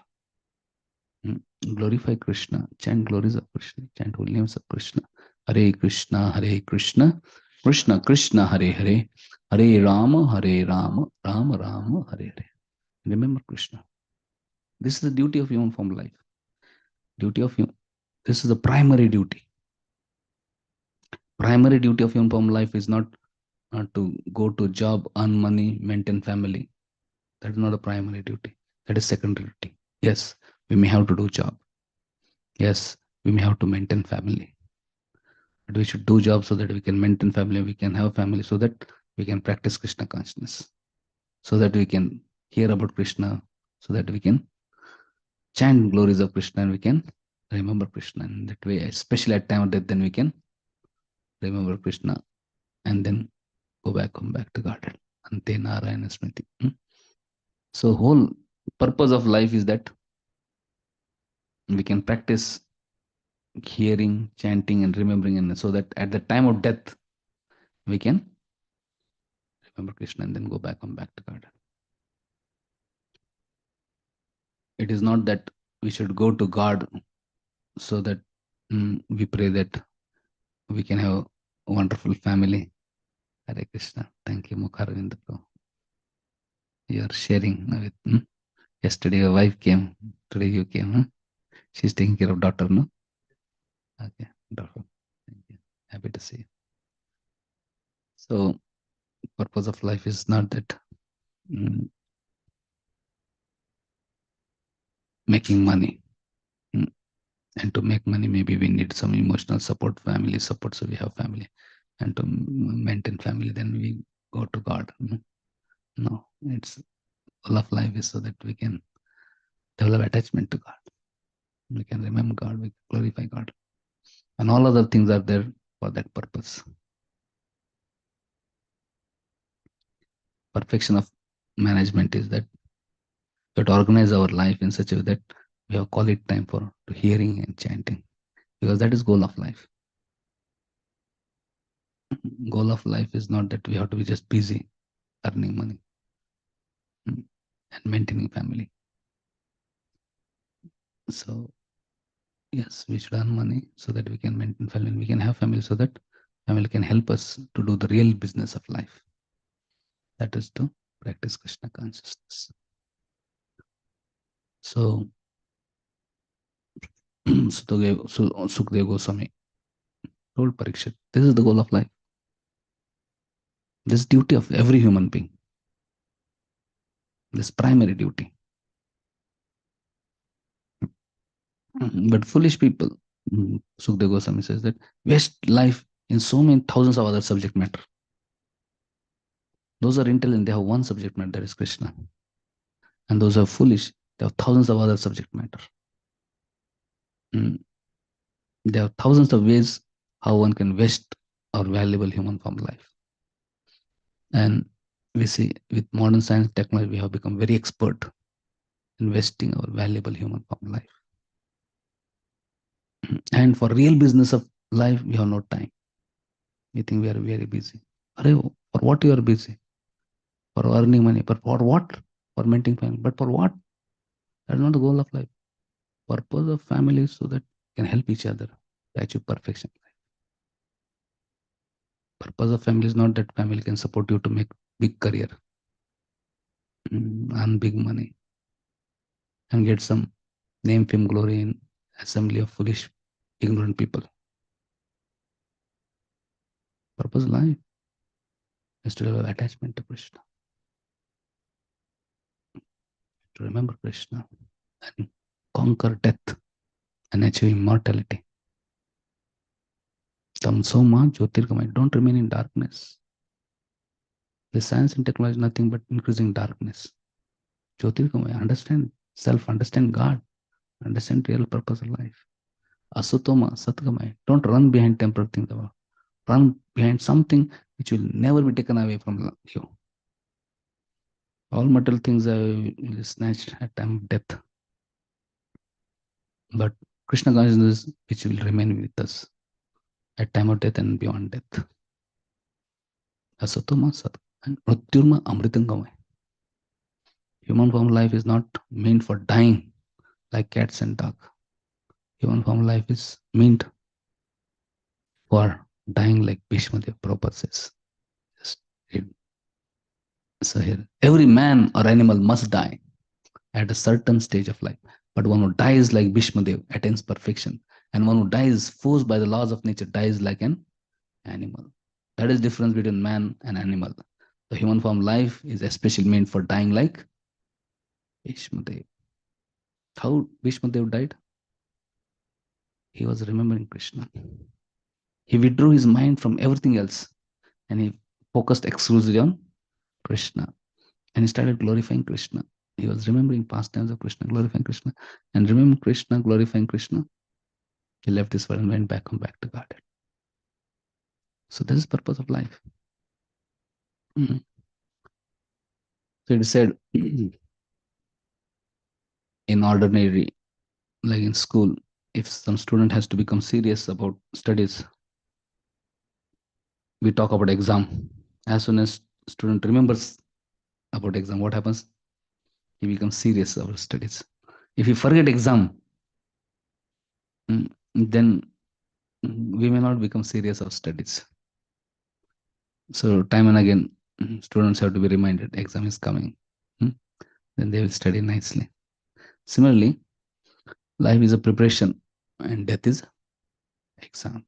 Glorify Krishna, chant glories of Krishna, chant holy names of Krishna. Hare Krishna, Krishna Krishna, Hare Hare, Hare Rama, Rama Rama, Hare Hare. Remember Krishna. This is the duty of human form life. This is the primary duty. Primary duty of human form life is not to go to job, earn money, maintain family. That is not a primary duty. That is secondary duty. Yes, we may have to do job. Yes, we may have to maintain family. But we should do job so that we can maintain family, we can have family, so that we can practice Krishna consciousness, so that we can hear about Krishna, so that we can chant glories of Krishna and we can remember Krishna. And that way, especially at time of death, then we can remember Krishna and then come back to Godhead. Ante Narayana Smriti. So whole purpose of life is that we can practice hearing, chanting, and remembering, and so that at the time of death, we can remember Krishna and then go back to God. It is not that we should go to God so that we pray that we can have a wonderful family. Hare Krishna. Thank you, Mukharvind. You are sharing with. Yesterday, your wife came. Today, you came. Huh? She's taking care of daughter, no? Okay, daughter. Thank you. Happy to see you. So, purpose of life is not that making money. And to make money, maybe we need some emotional support, family support, so we have family. And to maintain family, then we go to God. No, it's all of life is so that we can develop attachment to God. We can remember God, we can glorify God. And all other things are there for that purpose. Perfection of management is that we have to organize our life in such a way that we have quality time for hearing and chanting, because that is goal of life. Goal of life is not that we have to be just busy earning money and maintaining family. So yes, we should earn money so that we can maintain family, and we can have family so that family can help us to do the real business of life. That is to practice Krishna consciousness. So Sukdev Goswami told Parikshit, this is the goal of life. This duty of every human being. This primary duty. But foolish people, Sukdev Goswami says, that waste life in so many thousands of other subject matter. Those are intelligent, they have one subject matter, that is Krishna. And those are foolish, they have thousands of other subject matter. There are thousands of ways how one can waste our valuable human form life. And we see with modern science technology, we have become very expert in wasting our valuable human form life. And for real business of life, we have no time. We think we are very busy. For what you are busy? For earning money. But for what? For maintaining family. But for what? That is not the goal of life. Purpose of family is so that we can help each other to achieve perfection. Purpose of family is not that family can support you to make big career, earn big money, and get some name, fame, glory in assembly of foolish, ignorant people. Purpose of life is to have attachment to Krishna, to remember Krishna and conquer death and achieve immortality. Tamsoma Jyotirgamaya, don't remain in darkness. The science and technology is nothing but increasing darkness. Jyotirgamaya, understand self, understand God, understand real purpose of life. Asutoma Satgamaya, don't run behind temporal things. Run behind something which will never be taken away from you. All material things are snatched at time of death. But Krishna consciousness which will remain with us at time of death and beyond death. Asatoma Sat and Mrityurma Amritangamaya. Human form life is not meant for dying like cats and dogs. Human form life is meant for dying like Bhishmadev Prabhupada says. Just read. So here, every man or animal must die at a certain stage of life. But one who dies like Bhishmadev attains perfection. And one who dies forced by the laws of nature dies like an animal. That is the difference between man and animal. The human form life is especially meant for dying like Bhishmadev. How Bhishmadev died? He was remembering Krishna. He withdrew his mind from everything else and he focused exclusively on Krishna. And he started glorifying Krishna. He was remembering pastimes of Krishna, glorifying Krishna. And remembering Krishna, glorifying Krishna, he left this world and went back to Godhead. So this is the purpose of life. So it said in ordinary, like in school, if some student has to become serious about studies, we talk about exam. As soon as student remembers about exam, what happens? He becomes serious about studies. If you forget exam, then we may not become serious of studies. So time and again, students have to be reminded exam is coming. Then they will study nicely. Similarly, life is a preparation and death is exam.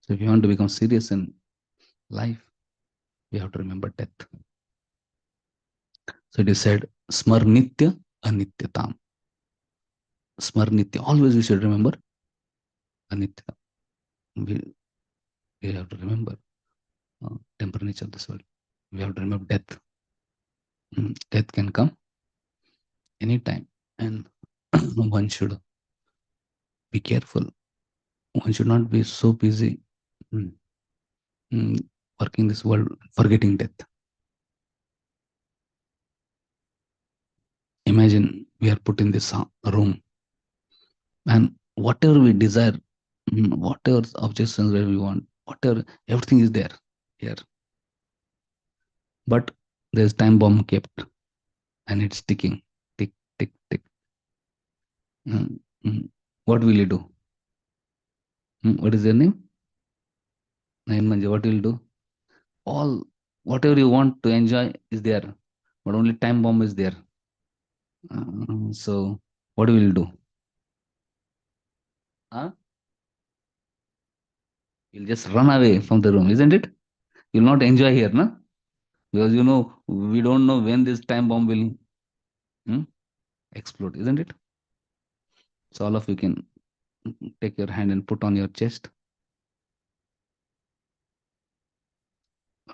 So if you want to become serious in life, you have to remember death. So it is said, Smarnitya Anityatam. Smarnitya, always we should remember Anitya. We have to remember temporary nature of this world. We have to remember death. Death can come anytime, and one should be careful. One should not be so busy working this world, forgetting death. Imagine we are put in this room, and whatever we desire, whatever objections where we want, whatever, everything is there here. But there's time bomb kept, and it's ticking, tick, tick, tick. What will you do? What is your name? Name Manja. What will you do? All whatever you want to enjoy is there, but only time bomb is there. So what will you do? Huh? You'll just run away from the room, isn't it? You'll not enjoy here, no? Because we don't know when this time bomb will explode, isn't it? So all of you can take your hand and put on your chest,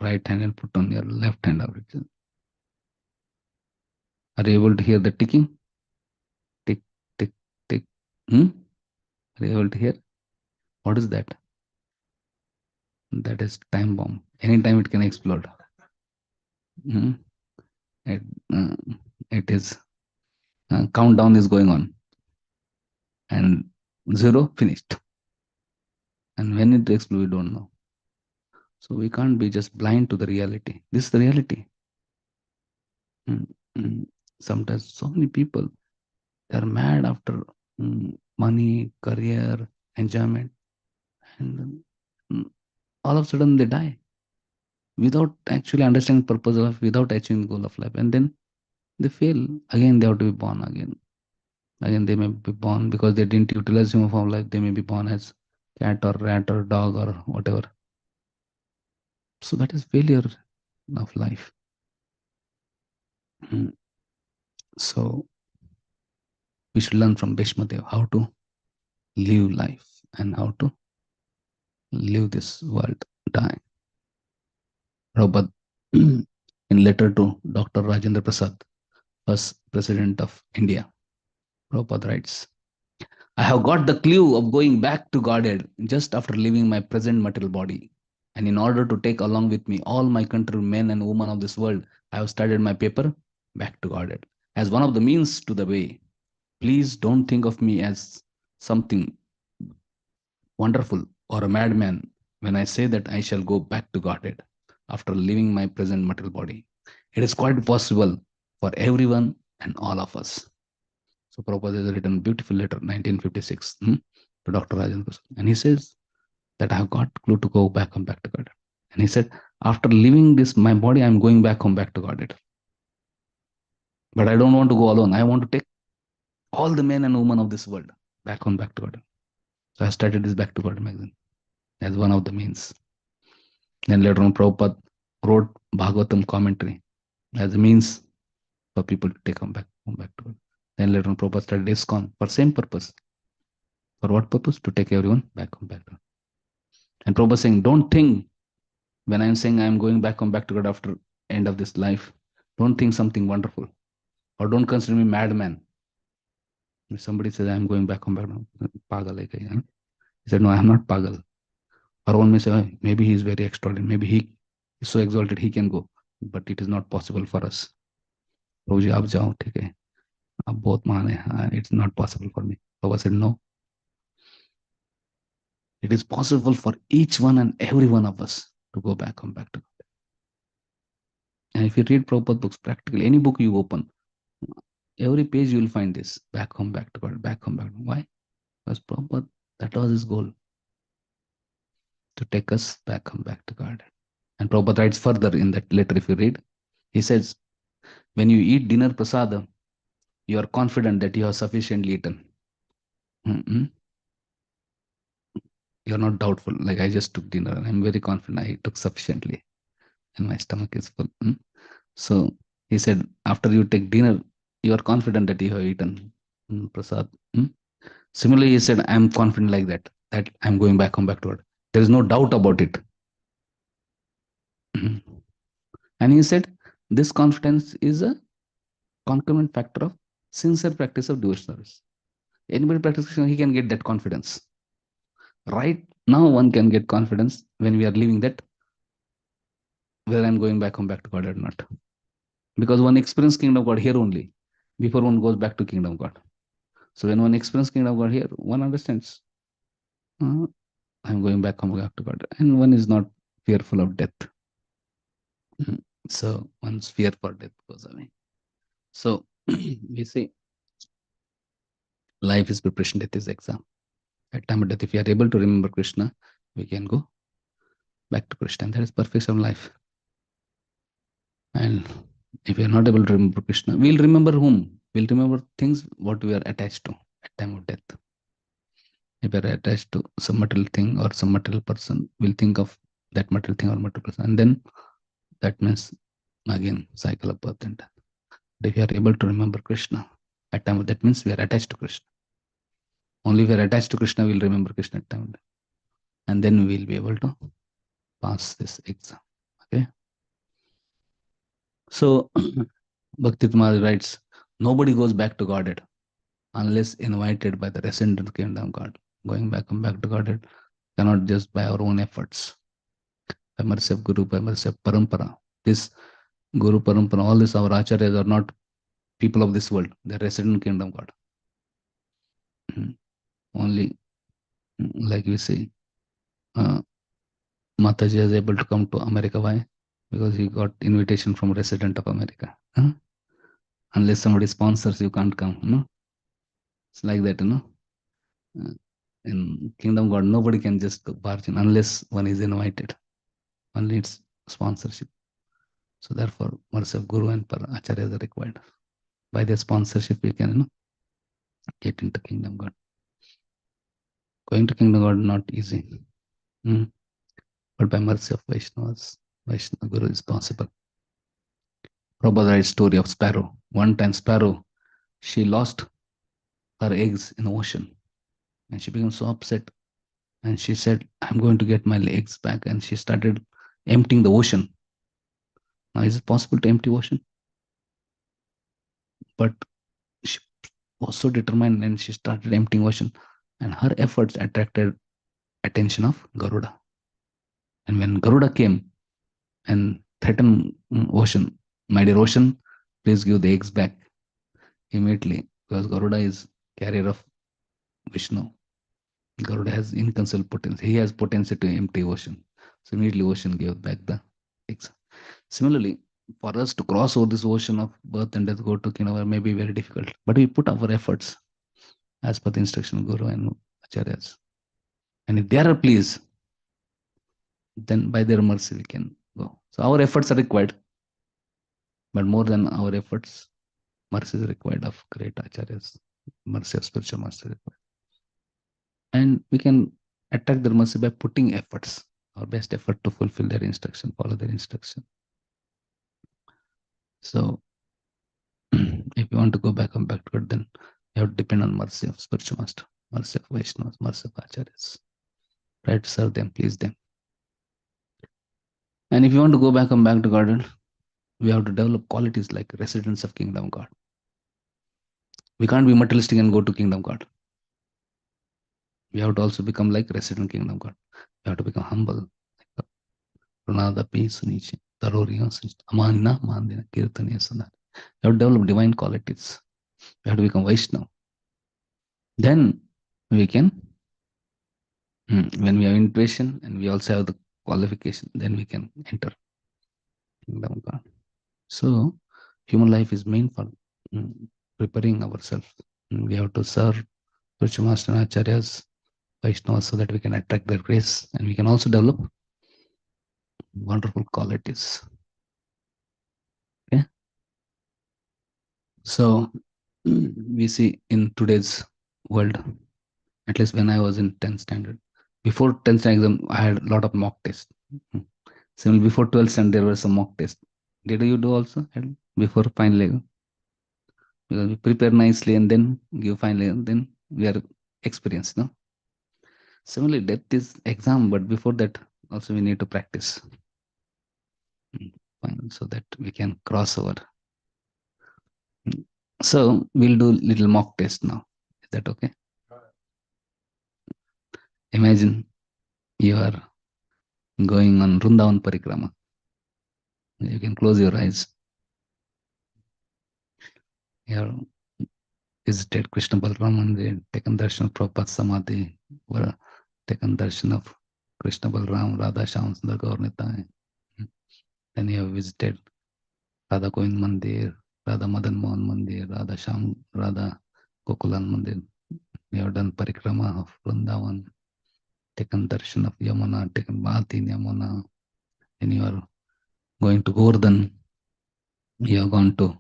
right hand and put on your left hand. Are you able to hear the ticking? Tick, tick, tick. Are you able to hear? What is that? That is time bomb. Anytime it can explode. It, it is countdown is going on, and 0 finished. And when it explode, we don't know. So we can't be just blind to the reality. This is the reality. Sometimes so many people, they are mad after money, career, enjoyment, and all of a sudden they die without actually understanding purpose of, without achieving the goal of life, and then they fail again. They have to be born again. Again, they may be born because they didn't utilize human form life. They may be born as cat or rat or dog or whatever. So that is failure of life. So we should learn from Bhishmadev how to live life and how to live this world dying. Prabhupada, in letter to Dr. Rajendra Prasad, first president of India, Prabhupada writes, I have got the clue of going back to Godhead just after leaving my present material body. And in order to take along with me all my countrymen and women of this world, I have started my paper, Back to Godhead, as one of the means to the way. Please don't think of me as something wonderful or a madman when I say that I shall go back to Godhead after leaving my present material body. It is quite possible for everyone and all of us. So Prabhupada has written a beautiful letter, 1956, to Dr. Rajendra Prasad. And he says that I have got clue to go back home back to Godhead. And he said, after leaving this my body, I'm going back home back to Godhead. But I don't want to go alone. I want to take all the men and women of this world back home back to Godhead. So I started this Back to Godhead magazine as one of the means. Then later on, Prabhupada wrote Bhagavatam commentary as a means for people to take home back to God. Then later on, Prabhupada started ISKCON for same purpose. For what purpose? To take everyone back home back to God. And Prabhupada saying, don't think when I'm saying I'm going back home back to God after end of this life, don't think something wonderful. Or don't consider me madman. If somebody says I'm going back home back to God, pagal hai kahi, he said, no, I'm not pagal. Or one may say, oh, maybe he is very extraordinary. Maybe he is so exalted he can go. But it is not possible for us. Prabhuji, aap jao, theek hai. Aap bahut mahan hai. It's not possible for me. Prabhupada said, no, It is possible for each one and every one of us to go back home, back to God. And if you read Prabhupada books, practically any book you open, every page you will find this, back home, back to God, back home, back to God. Why? Because Prabhupada, that was his goal, to take us back home, back to God. And Prabhupada writes further in that letter, if you read, he says, when you eat dinner prasada, you are confident that you have sufficiently eaten. Mm-mm. You're not doubtful. Like, I just took dinner and I'm very confident I took sufficiently and my stomach is full. So he said, after you take dinner, you are confident that you have eaten prasad. Similarly, he said, I'm confident like that I'm going back home, back to God. There is no doubt about it. And he said, this confidence is a concomitant factor of sincere practice of devotional service. Anybody practicing, he can get that confidence. Right now, one can get confidence when we are living that, whether I'm going back home, back to God or not. Because one experiences kingdom of God here only, before one goes back to kingdom of God. So when one experiences kingdom of God here, one understands, I'm going back home, back to God. And one is not fearful of death. So one's fear for death goes away. So we say, life is preparation, death is exam. At time of death, if we are able to remember Krishna, we can go back to Krishna. And that is perfection of life. And if we are not able to remember Krishna, we'll remember whom? We'll remember things what we are attached to at time of death. If we are attached to some material thing or some material person, we'll think of that material thing or material person. And then that means, again, cycle of birth and death. But if we are able to remember Krishna at time of that means we are attached to Krishna. Only if we are attached to Krishna, we'll remember Krishna at time of death. And then we'll be able to pass this exam. Okay. So Bhakti Maharaj writes, nobody goes back to Godhead unless invited by the resident kingdom of God. Going back and back to Godhead cannot just by our own efforts. By mercy of Guru, by mercy of Parampara. This Guru Parampara, all this our Acharyas are not people of this world. They are resident kingdom of God. Only, like we say, Mataji is able to come to America. Why? Because he got invitation from resident of America. Unless somebody sponsors, you can't come. It's like that. In Kingdom of God, nobody can just barge in unless one is invited. One needs sponsorship. So therefore, mercy of Guru and Acharya are required. By their sponsorship, we can get into Kingdom of God. Going to Kingdom of God is not easy. But by mercy of Vaishnavas, Vaishnava Guru is possible. Prabhupada writes story of sparrow. One time sparrow, she lost her eggs in the ocean. And she became so upset. And she said, I'm going to get my eggs back. And she started emptying the ocean. Now, is it possible to empty ocean? But she was so determined and she started emptying ocean. And her efforts attracted attention of Garuda. And when Garuda came and threatened ocean, my dear ocean, please give the eggs back immediately. Because Garuda is carrier of Vishnu. Garuda has inconceivable potential. He has potential to empty ocean. So immediately ocean gave back the eggs. Similarly, for us to cross over this ocean of birth and death, go to Kingdom may be very difficult. But we put our efforts as per the instruction of Guru and Acharyas. And if they are pleased, then by their mercy we can go. So our efforts are required. But more than our efforts, mercy is required of great Acharyas. Mercy of spiritual master is required. And we can attack their mercy by putting efforts, our best effort to fulfill their instruction, follow their instruction. So if you want to go back and backward, then you have to depend on mercy of spiritual master, mercy of Vaishnavas, mercy of Acharyas. Try to serve them, please them. And if you want to go back and back to God, we have to develop qualities like residents of Kingdom of God. We can't be materialistic and go to Kingdom of God. We have to also become like resident Kingdom of God. We have to become humble. Pranada, peace, Nichi, Taroriya, Amanina, Mandina, Kirtaniya, Sadhana. We have to develop divine qualities. We have to become Vaishnava. Then we can When we have intuition and we also have the qualification, then we can enter kingdom of God. So human life is meant for preparing ourselves. We have to serve spiritual master and acharyas, Vaishnavas, so that we can attract their grace and we can also develop wonderful qualities. Okay. So we see in today's world, at least when I was in 10th standard, before 10th standard exam, I had a lot of mock tests. Similarly, before 12th standard, there were some mock tests. Did you do also before final exam? Because we prepare nicely and then give final exam, then we are experienced, no? Similarly, death is exam, but before that, also we need to practice. So that we can cross over. So we'll do little mock test now. Is that okay? Imagine you are going on Vrindavan Parikrama. You can close your eyes. You are visited Krishna Balram Mandir, taken darshan of Prabhupada Samadhi, or taken darshan of Krishna Balram, Radha Shyam Sundar Gaur Nitai. Then you have visited Radha Govind Mandir, Radha Madan Mohan Mandir, Radha Shyam, Radha Gokulan Mandir. You have done Parikrama of Vrindavan, taken darshan of Yamuna, taken bath in Yamuna. Then you are going to Govardhan. You have gone to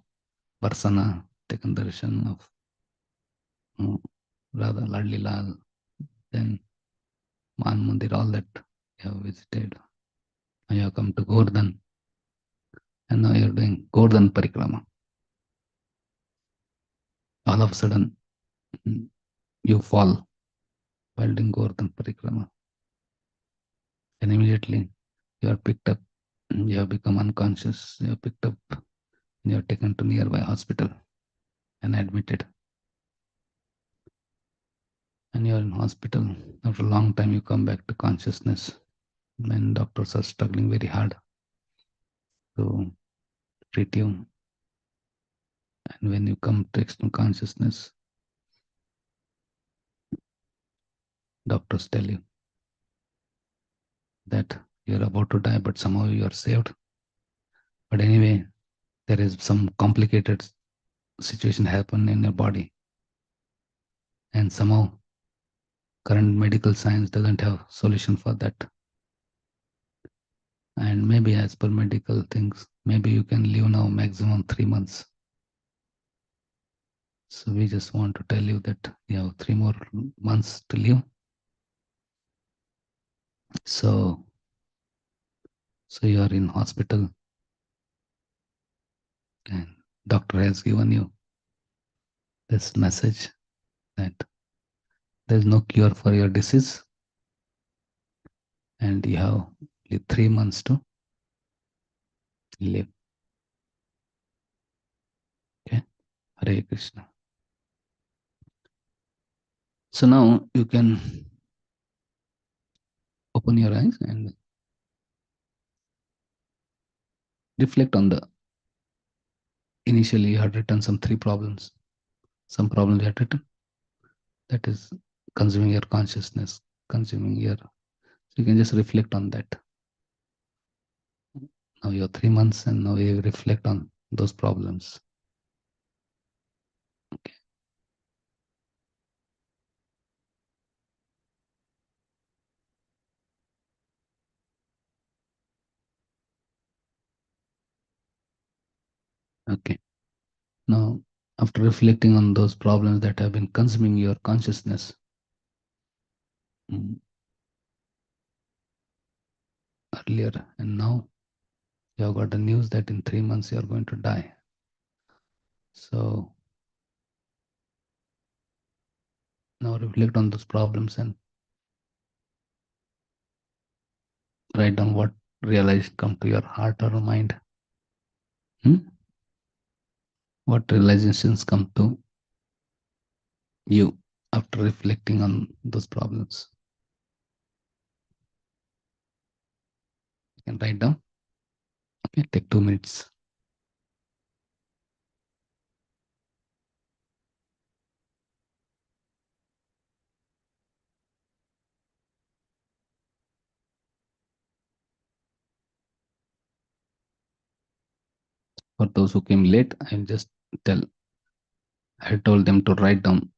Varsana, taken darshan of Radha Ladli Lal. Then Man Mandir, all that you have visited. Now you have come to Govardhan, and now you are doing Govardhan Parikrama. All of a sudden, you fall while doing Govardhan Parikrama. And immediately you are picked up, you have become unconscious, you are picked up, and you are taken to nearby hospital and admitted. And you are in hospital. After a long time, you come back to consciousness. When doctors are struggling very hard to treat you. And when you come to external consciousness, doctors tell you that you're about to die, but somehow you are saved. But anyway, there is some complicated situation happen in your body. And somehow current medical science doesn't have solution for that. And maybe as per medical things, maybe you can live now maximum 3 months. So we just want to tell you that you have 3 more months to live. So you are in hospital and doctor has given you this message that there is no cure for your disease and you have only 3 months to live. Okay, Hare Krishna. So now you can open your eyes and reflect on the initially you had written some 3 problems. Some problems you had written that is consuming your consciousness, consuming your. So you can just reflect on that. Now you have 3 months and now you reflect on those problems. Okay. Okay. Now, after reflecting on those problems that have been consuming your consciousness, earlier and now, you have got the news that in 3 months you are going to die. So now reflect on those problems and write down what realization come to your heart or mind. What realizations come to you after reflecting on those problems. You can write down. Okay, take 2 minutes. For those who came late, just tell. I told them to write down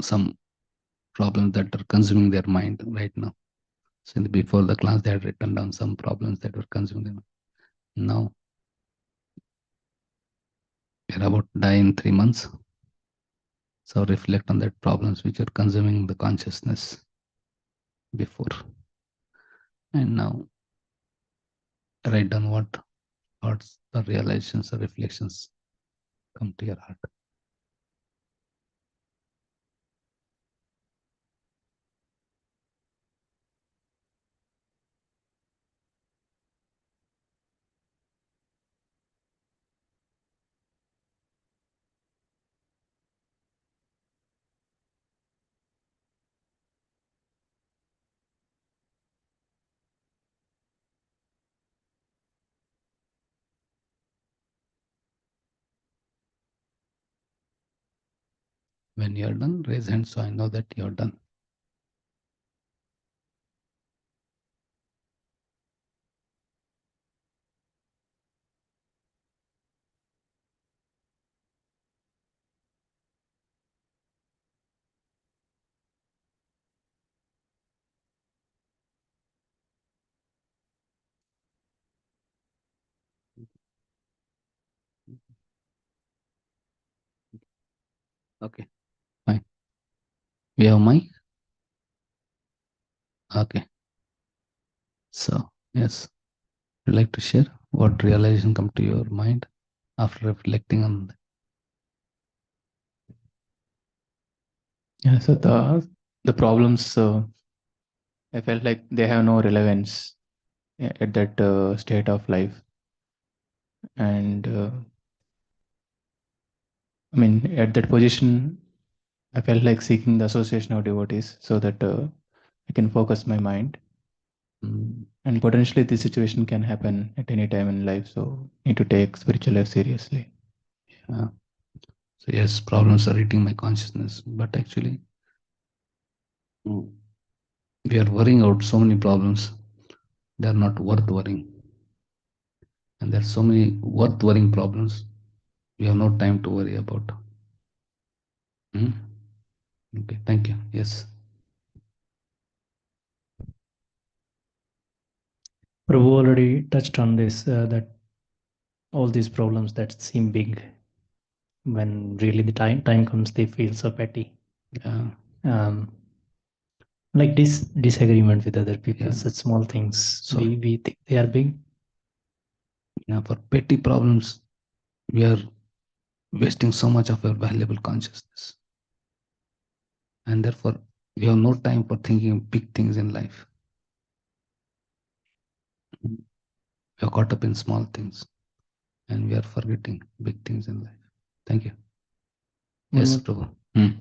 some problems that are consuming their mind right now. So before the class, they had written down some problems that were consuming them. Now we're about to die in 3 months. So reflect on that problems which are consuming the consciousness before. And now write down what thoughts or realizations or reflections come to your heart. When you're done, raise hands so I know that you're done. Okay, fine. We have mic? Okay. So, yes, would you like to share what realization come to your mind after reflecting on that? Yeah, so the problems, I felt like they have no relevance at that state of life, and I mean at that position, I felt like seeking the association of devotees so that I can focus my mind. And potentially, this situation can happen at any time in life, so need to take spiritual life seriously. Yeah. So yes, problems are eating my consciousness, but actually, we are worrying out so many problems. They are not worth worrying, and there are so many worth worrying problems. We have no time to worry about. Okay, thank you. Yes. Prabhu already touched on this, that all these problems that seem big, when really the time comes, they feel so petty. Yeah. Like disagreement with other people, Yeah. such small things, So we think they are big. yeah, for petty problems, we are wasting so much of our valuable consciousness, and therefore we have no time for thinking big things in life. We are caught up in small things, and we are forgetting big things in life. Thank you. Yes, Prabhu.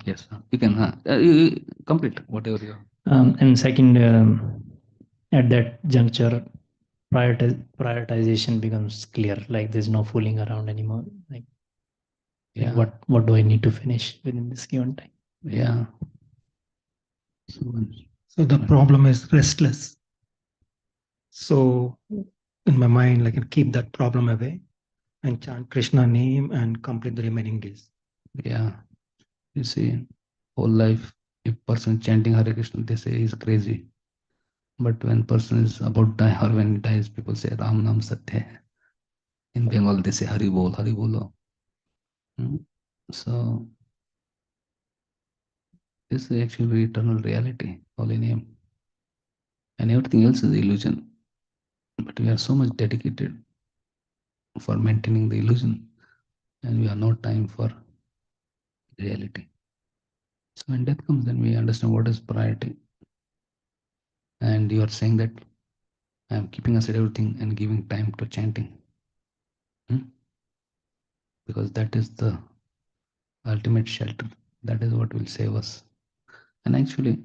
Yes, you can you complete whatever you. And second, at that juncture, prioritization becomes clear. Like there's no fooling around anymore. Like Yeah. what do I need to finish within this given time? Yeah. So the problem is restless. So in my mind, I can keep that problem away and chant Krishna name and complete the remaining days. Yeah. You see, whole life, if person chanting Hare Krishna, they say he's crazy. But when person is about to die or when he dies, people say Ram Nam Satya hai. In Bengal, they say Hari Bol, Hari Bolo. So this is actually eternal reality, holy name. And everything else is illusion. But we are so much dedicated for maintaining the illusion, and we have no time for reality. So when death comes, then we understand what is priority. And you are saying that I am keeping aside everything and giving time to chanting. Because that is the ultimate shelter. That is what will save us. And actually,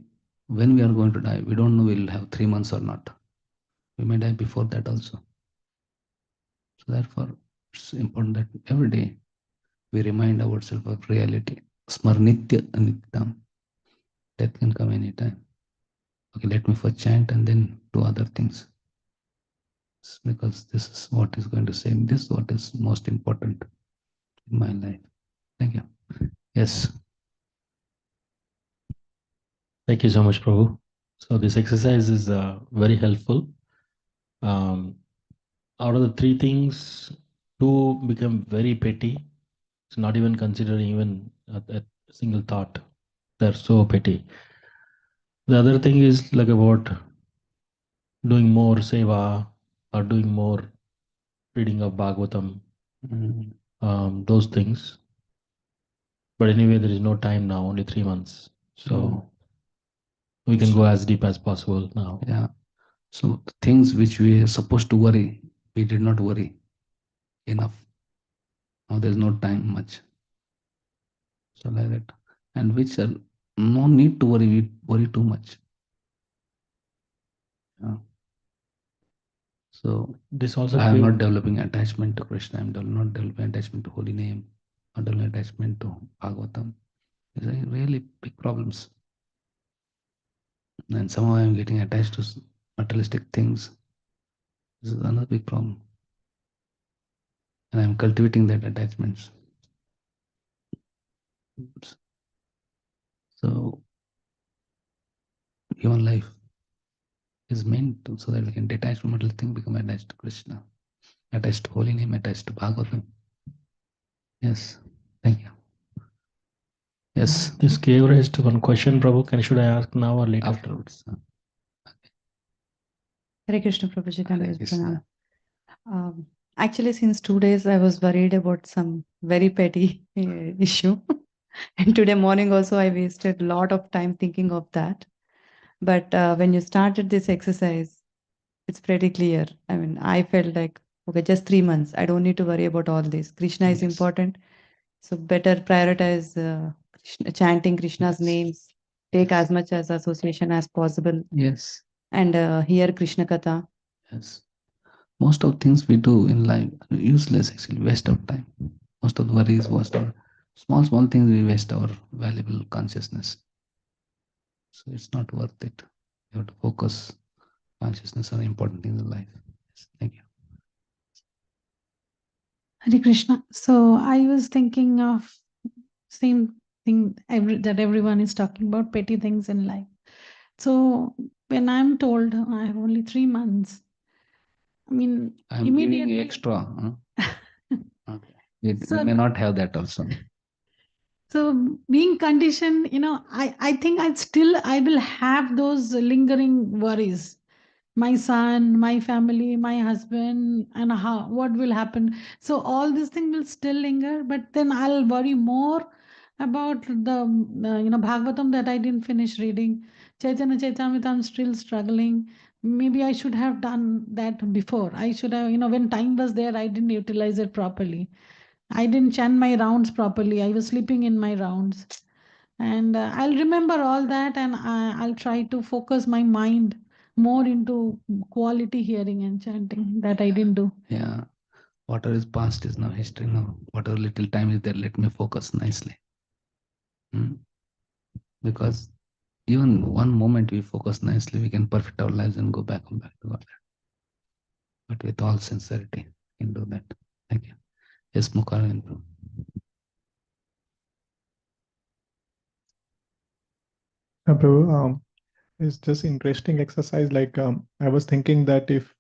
when we are going to die, we don't know we'll have 3 months or not. We may die before that also. So therefore, it's important that every day we remind ourselves of reality. Smarnitya anityam. Death can come anytime. Okay, let me first chant and then do other things. because this is what is going to save me. This is what is most important in my life. Thank you. Yes. Thank you so much, Prabhu. So this exercise is very helpful. Out of the three things, two become very petty. It's not even considering even a single thought. They're so petty. The other thing is like about doing more seva or doing more reading of Bhagavatam, those things. But anyway, there is no time now, only 3 months. So we can go as deep as possible now. Yeah. So the things which we are supposed to worry, we did not worry enough. Now there's no time much. So like that. And which are no need to worry, we worry too much. Yeah. So this also I am not developing attachment to Krishna. I am not developing attachment to holy name. Not developing attachment to Bhagavatam. These are really big problems. And somehow I am getting attached to materialistic things. This is another big problem. And I am cultivating that attachments. So human life is meant to, so that we can detach from material thing, become attached to Krishna, attached to holy name, attached to Bhagavatam. Yes. Thank you. Yes. This gave rise to one question, Prabhu. Should I ask now or later? Afterwards. Hare Krishna, Prabhuji. Hare Krishna. Actually, since 2 days, I was worried about some very petty issue. And today morning also, I wasted a lot of time thinking of that. But when you started this exercise, it's pretty clear. I mean, I felt like, okay, just 3 months. I don't need to worry about all this. Krishna is important. So better prioritize Krishna, chanting Krishna's names. Take as much as association as possible. Yes. And hear Krishna Katha. Yes. Most of things we do in life are useless, actually, waste of time. Most of the worries, waste of small things, we waste our valuable consciousness. So it's not worth it. You have to focus consciousness on important things in life. Yes. Thank you. Hare Krishna. So I was thinking of same thing that everyone is talking about, petty things in life. So when I'm told I have only 3 months, I mean, I'm immediately giving you extra. Okay. We may not have that also. So being conditioned, I think I will have those lingering worries. My son, my family, my husband, and what will happen. So all these things will still linger, but then I'll worry more about the Bhagavatam that I didn't finish reading. Chaitanya Charitamrita, I'm still struggling. Maybe I should have done that before. I should have, when time was there, I didn't utilize it properly. I didn't chant my rounds properly. I was sleeping in my rounds. And I'll remember all that, and I'll try to focus my mind more into quality hearing and chanting that I didn't do. Yeah. Whatever is past is now history now. Whatever little time is there, let me focus nicely. Because even one moment we focus nicely, we can perfect our lives and go back to God. But with all sincerity, we can do that. Thank you. Yes, Mukharjin. Prabhu, it's just interesting exercise. Like I was thinking that if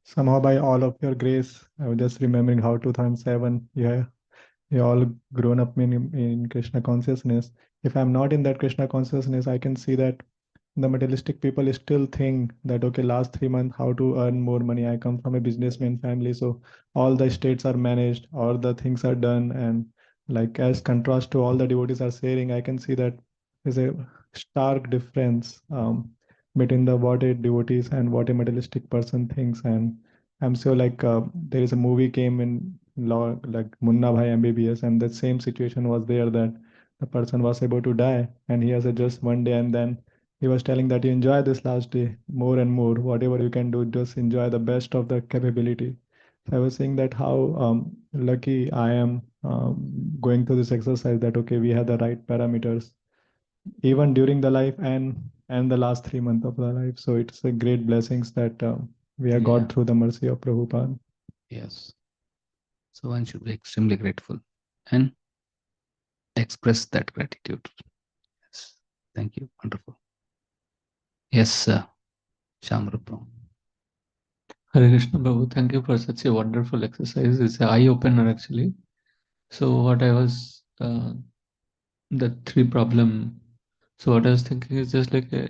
somehow by all of your grace, I was just remembering how 2007, you all grown up in Krishna consciousness. If I'm not in that Krishna consciousness, I can see that the materialistic people still think that, okay, last 3 months, how to earn more money. I come from a businessman family, so all the estates are managed, all the things are done. And like as contrast to all the devotees are saying, I can see that there's a stark difference between the what a devotees and what a materialistic person thinks. And I'm sure like there is a movie came in law like Munna Bhai MBBS, and the same situation was there that the person was about to die and he has a just one day, and then he was telling that you enjoy this last day more and more, whatever you can do, just enjoy the best of the capability. So I was saying that how lucky I am going through this exercise, that okay, we have the right parameters even during the life and the last 3 months of the life. So it's a great blessings that we are got through the mercy of Prabhupada. Yes. So one should be extremely grateful and express that gratitude. Yes. Thank you. Wonderful. Yes, sir. Shamrupa. Hare Krishna Prabhu, thank you for such a wonderful exercise. It's an eye opener actually. So what I was the three problem. So what I was thinking is just like a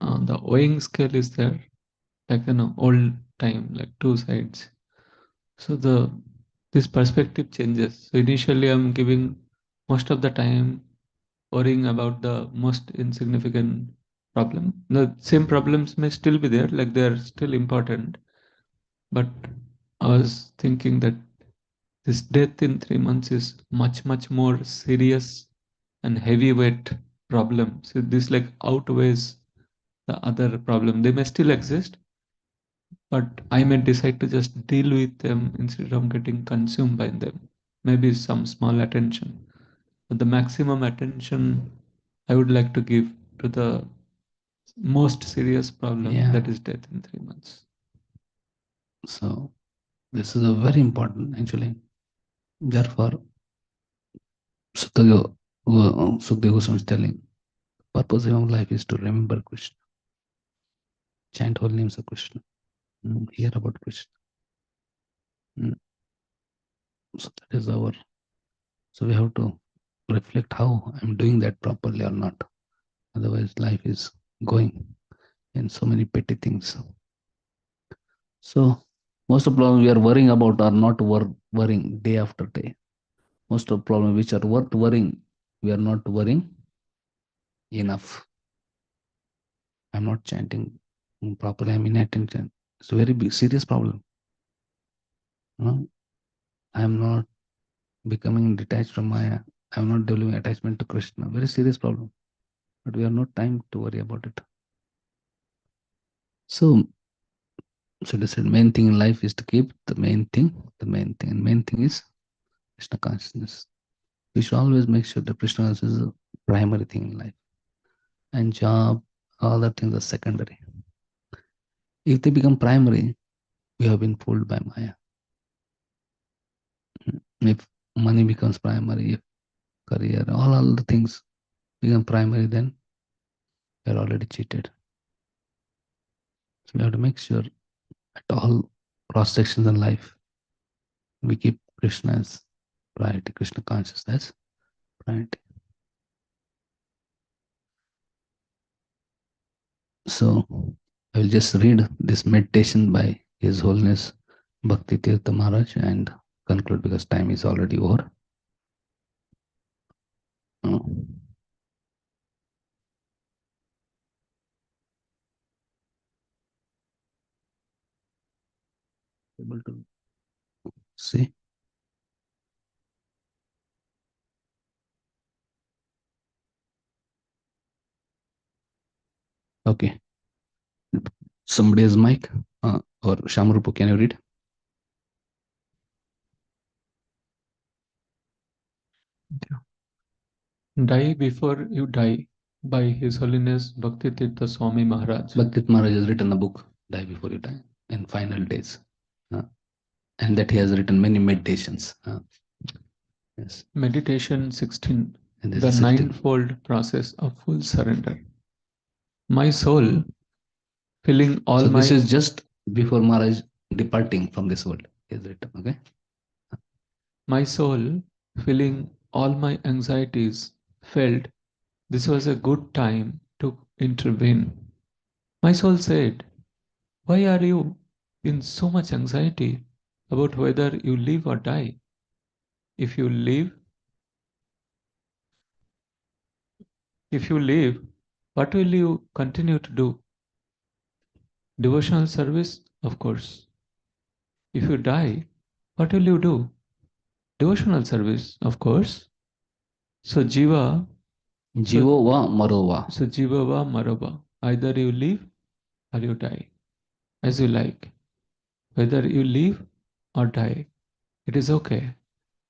the weighing scale is there, like old time, like two sides. So this perspective changes. So initially I'm giving most of the time worrying about the most insignificant problem. The same problems may still be there, like they are still important. But I was thinking that this death in 3 months is much, much more serious and heavyweight problem. So this like outweighs the other problem. They may still exist, but I may decide to just deal with them instead of getting consumed by them. Maybe some small attention. But the maximum attention I would like to give to the most serious problem, that is death in 3 months. So this is a very important actually. Therefore, Sukadeva Goswami is telling, purpose of life is to remember Krishna, chant holy names of Krishna, hear about Krishna. So that is our. So we have to reflect how I'm doing that properly or not. Otherwise, life is going in so many petty things. So most of the problems we are worrying about are not worrying day after day. Most of the problems which are worth worrying, we are not worrying enough. I'm not chanting properly, I'm inattention. It's a very big, serious problem. I'm not becoming detached from Maya. I'm not developing attachment to Krishna. Very serious problem. But we have no time to worry about it. So they said main thing in life is to keep the main thing. And main thing is Krishna consciousness. We should always make sure that Krishna consciousness is a primary thing in life. And job, all that things are secondary. If they become primary, we have been fooled by Maya. If money becomes primary, if career, all the things become primary, then we are already cheated. So we have to make sure at all cross sections in life, we keep Krishna as priority, Krishna consciousness priority. So I will just read this meditation by His Holiness Bhakti Tirtha Maharaj and conclude because time is already over. Able to see? Okay. Somebody's mic or Shamrupu, can you read? Die before you die by His Holiness Bhakti Tirtha Swami Maharaj. Bhakti Maharaj has written a book, Die Before You Die, in final days. And that he has written many meditations. Yes. Meditation 16, the ninefold process of full surrender. My soul, filling all my... this is just before Maharaj departing from this world. He has written, okay? My soul, feeling all my anxieties, felt this was a good time to intervene. My soul said, why are you in so much anxiety about whether you live or die? If you live, what will you continue to do? Devotional service, of course. If you die, what will you do? Devotional service, of course. So Jiva va Marova. So Jiva va Marova. Either you live or you die, as you like. Whether you live or die, it is okay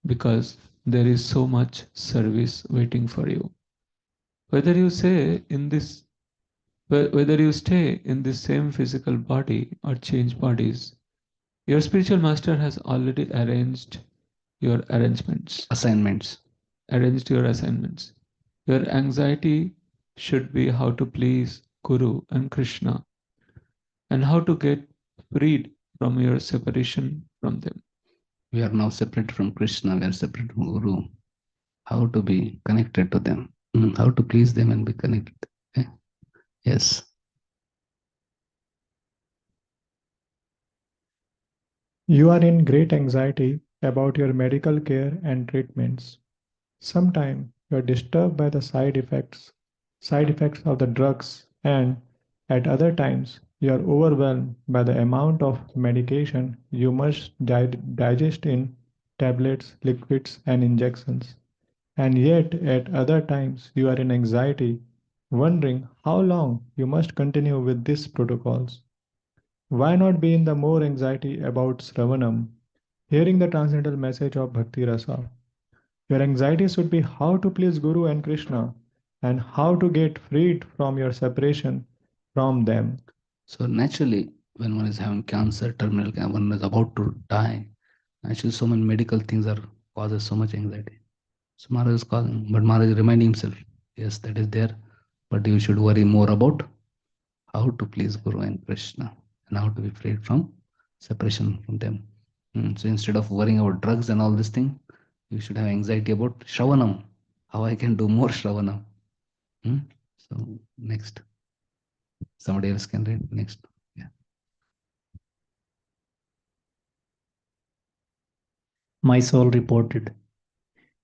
because there is so much service waiting for you. Whether you say in this Whether you stay in the same physical body or change bodies, your spiritual master has already Assignments. arranged your assignments. Your anxiety should be how to please Guru and Krishna and how to get freed from your separation from them. We are now separate from Krishna, we are separate from Guru. How to be connected to them, how to please them and be connected. Okay? Yes. You are in great anxiety about your medical care and treatments. Sometimes you are disturbed by the side effects of the drugs, and at other times you are overwhelmed by the amount of medication you must digest in tablets, liquids, and injections. And yet, at other times, you are in anxiety, wondering how long you must continue with these protocols. Why not be in the more anxiety about Sravanam, hearing the transcendental message of Bhakti Rasa? Your anxiety should be how to please Guru and Krishna and how to get freed from your separation from them. So naturally, when one is having cancer, terminal cancer, one is about to die, actually so many medical things are causes so much anxiety. So Maharaj is causing, but Maharaj is reminding himself, yes, that is there, but you should worry more about how to please Guru and Krishna and how to be freed from separation from them. So instead of worrying about drugs and all this thing, you should have anxiety about Shravanam, how I can do more Shravanam. So next, somebody else can read next. Yeah. My soul reported,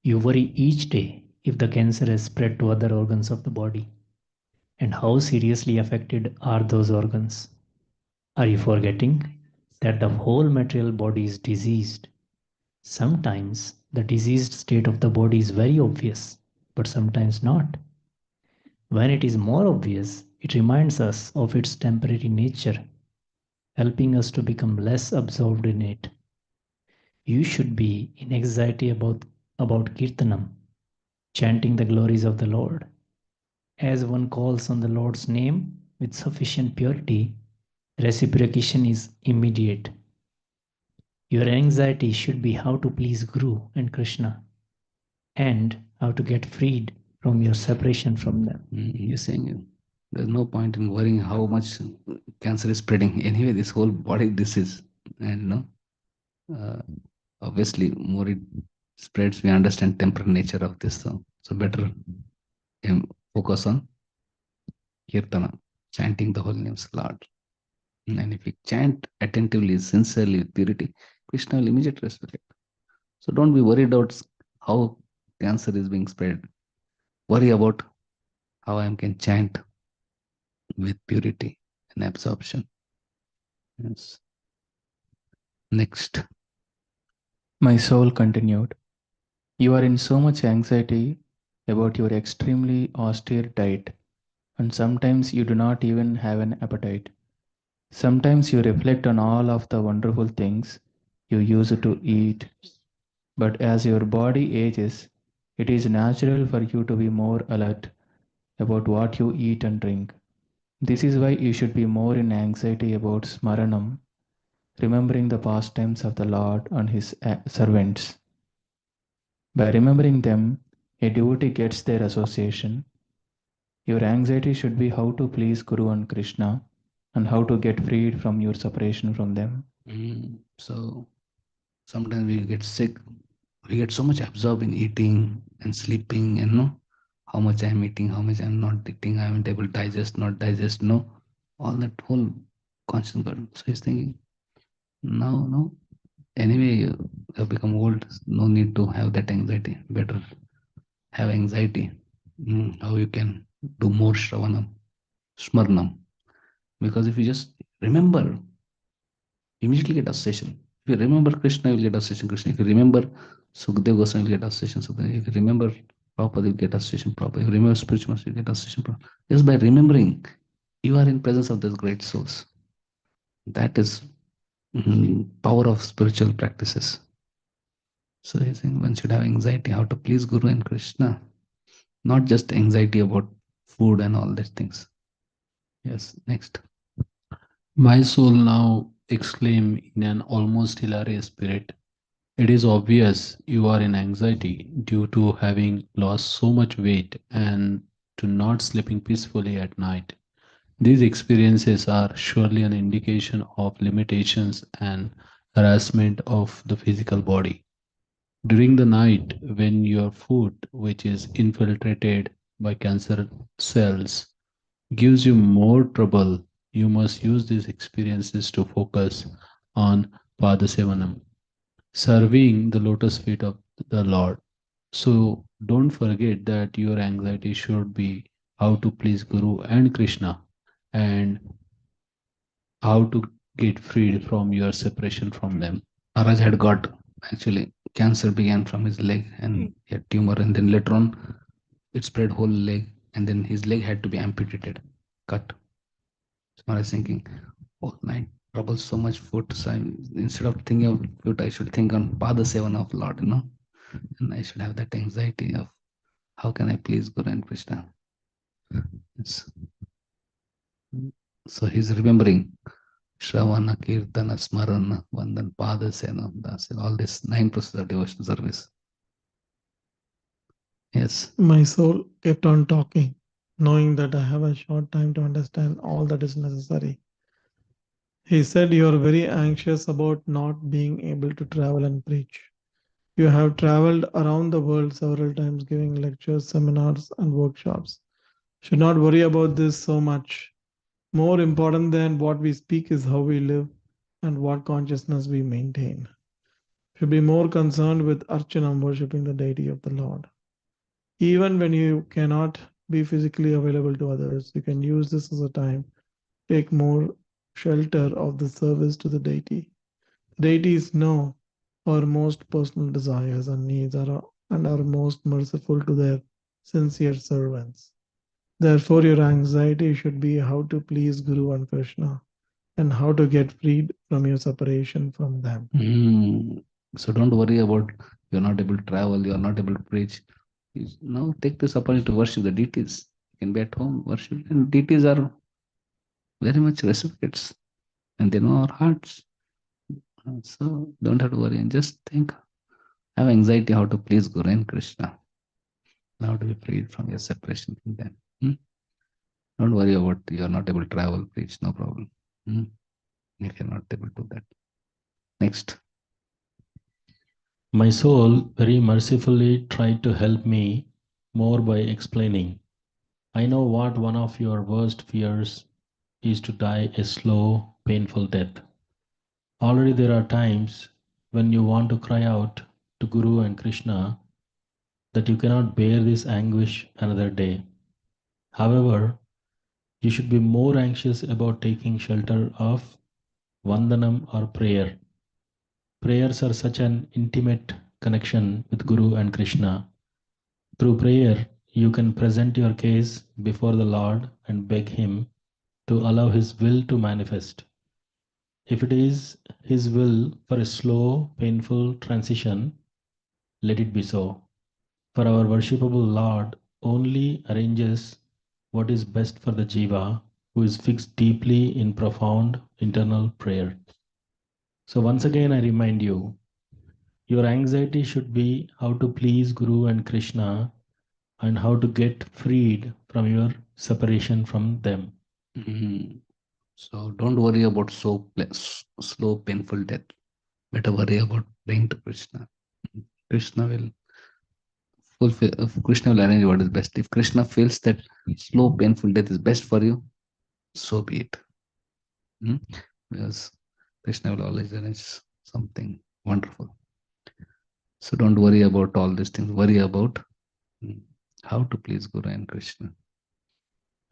you worry each day if the cancer has spread to other organs of the body. And how seriously affected are those organs? Are you forgetting that the whole material body is diseased? Sometimes the diseased state of the body is very obvious, but sometimes not. When it is more obvious, it reminds us of its temporary nature, helping us to become less absorbed in it. You should be in anxiety about Kirtanam, chanting the glories of the Lord. As one calls on the Lord's name with sufficient purity, reciprocation is immediate. Your anxiety should be how to please Guru and Krishna and how to get freed from your separation from them. You're saying there's no point in worrying how much cancer is spreading. Anyway, this whole body disease, and obviously more it spreads, we understand temporary nature of this. So better focus on kirtana, chanting the holy names Lord. And if we chant attentively, sincerely, with purity, Krishna will immediately respect it. So don't be worried about how cancer is being spread. Worry about how I can chant with purity and absorption. Yes. Next. My soul continued, you are in so much anxiety about your extremely austere diet, and sometimes you do not even have an appetite. Sometimes you reflect on all of the wonderful things you used to eat, but as your body ages, it is natural for you to be more alert about what you eat and drink. This is why you should be more in anxiety about Smaranam, remembering the pastimes of the Lord and his servants. By remembering them, a devotee gets their association. Your anxiety should be how to please Guru and Krishna and how to get freed from your separation from them. So sometimes we get sick, we get so much absorbed in eating and sleeping, and how much I'm eating, how much I'm not eating, I'm able to digest, not digest, all that whole conscious burden. So he's thinking, no, anyway, you have become old, no need to have that anxiety. Better have anxiety. How you can do more Shravanam, Smarnam. Because if you just remember, immediately get association. If you remember Krishna, you will get association Krishna. If you remember Sukdev Goswami, you will get association Sukdev. If you remember Prabhupada, you will get association Prabhupada. If you remember spiritual master, you will get association Prabhupada. Just by remembering, you are in presence of those great souls. That is power of spiritual practices. So I think one should have anxiety how to please Guru and Krishna, not just anxiety about food and all these things. Yes, next. My soul now exclaim in an almost hilarious spirit. It is obvious you are in anxiety due to having lost so much weight and to not sleeping peacefully at night. These experiences are surely an indication of limitations and harassment of the physical body. During the night, when your food, which is infiltrated by cancer cells, gives you more trouble, you must use these experiences to focus on Padasevanam, serving the lotus feet of the Lord. So don't forget that your anxiety should be how to please Guru and Krishna and how to get freed from your separation from them. Maharaj had got actually cancer began from his leg and he had tumor, and then later on it spread whole leg, and then his leg had to be amputated, cut. So I was thinking, all night trouble so much food. So instead of thinking of food, I should think on Pada Sevana of Lord, and I should have that anxiety of how can I please Guru and Krishna. Yes. So he's remembering Shravana, Kirtana, Smarana, Vandan, Pada Sena, Dasa, all this 9 processes of devotional service. Yes. My soul kept on talking, knowing that I have a short time to understand all that is necessary. He said, "You are very anxious about not being able to travel and preach. You have traveled around the world several times giving lectures, seminars, and workshops. Should not worry about this so much. More important than what we speak is how we live and what consciousness we maintain. Should be more concerned with Archanam, worshipping the deity of the Lord. Even when you cannot be physically available to others, you can use this as a time to take more shelter of the service to the deity. The deities know our most personal desires and needs and are most merciful to their sincere servants. Therefore, your anxiety should be how to please Guru and Krishna and how to get freed from your separation from them. So don't worry about you're not able to travel, you're not able to preach. Now take this opportunity to worship the deities. You can be at home, worship. And deities are very much recipients and they know our hearts. So don't have to worry and just think, have anxiety how to please Guru and Krishna. How to be freed from your separation from them. Don't worry about you're not able to travel, preach, no problem. If you're not able to do that. Next. My soul very mercifully tried to help me more by explaining. I know what one of your worst fears is, to die a slow, painful death. Already there are times when you want to cry out to Guru and Krishna that you cannot bear this anguish another day. However, you should be more anxious about taking shelter of Vandanam or prayer. Prayers are such an intimate connection with Guru and Krishna. Through prayer, you can present your case before the Lord and beg Him to allow His will to manifest. If it is His will for a slow, painful transition, let it be so. For our worshipable Lord only arranges what is best for the jiva who is fixed deeply in profound internal prayer. So once again I remind you, your anxiety should be how to please Guru and Krishna and how to get freed from your separation from them. So don't worry about slow, painful death. Better worry about praying to Krishna. Krishna will fulfill. Krishna will arrange what is best. If Krishna feels that slow, painful death is best for you, so be it. Because Krishna will always arrange something wonderful. So don't worry about all these things. Worry about how to please Guru and Krishna.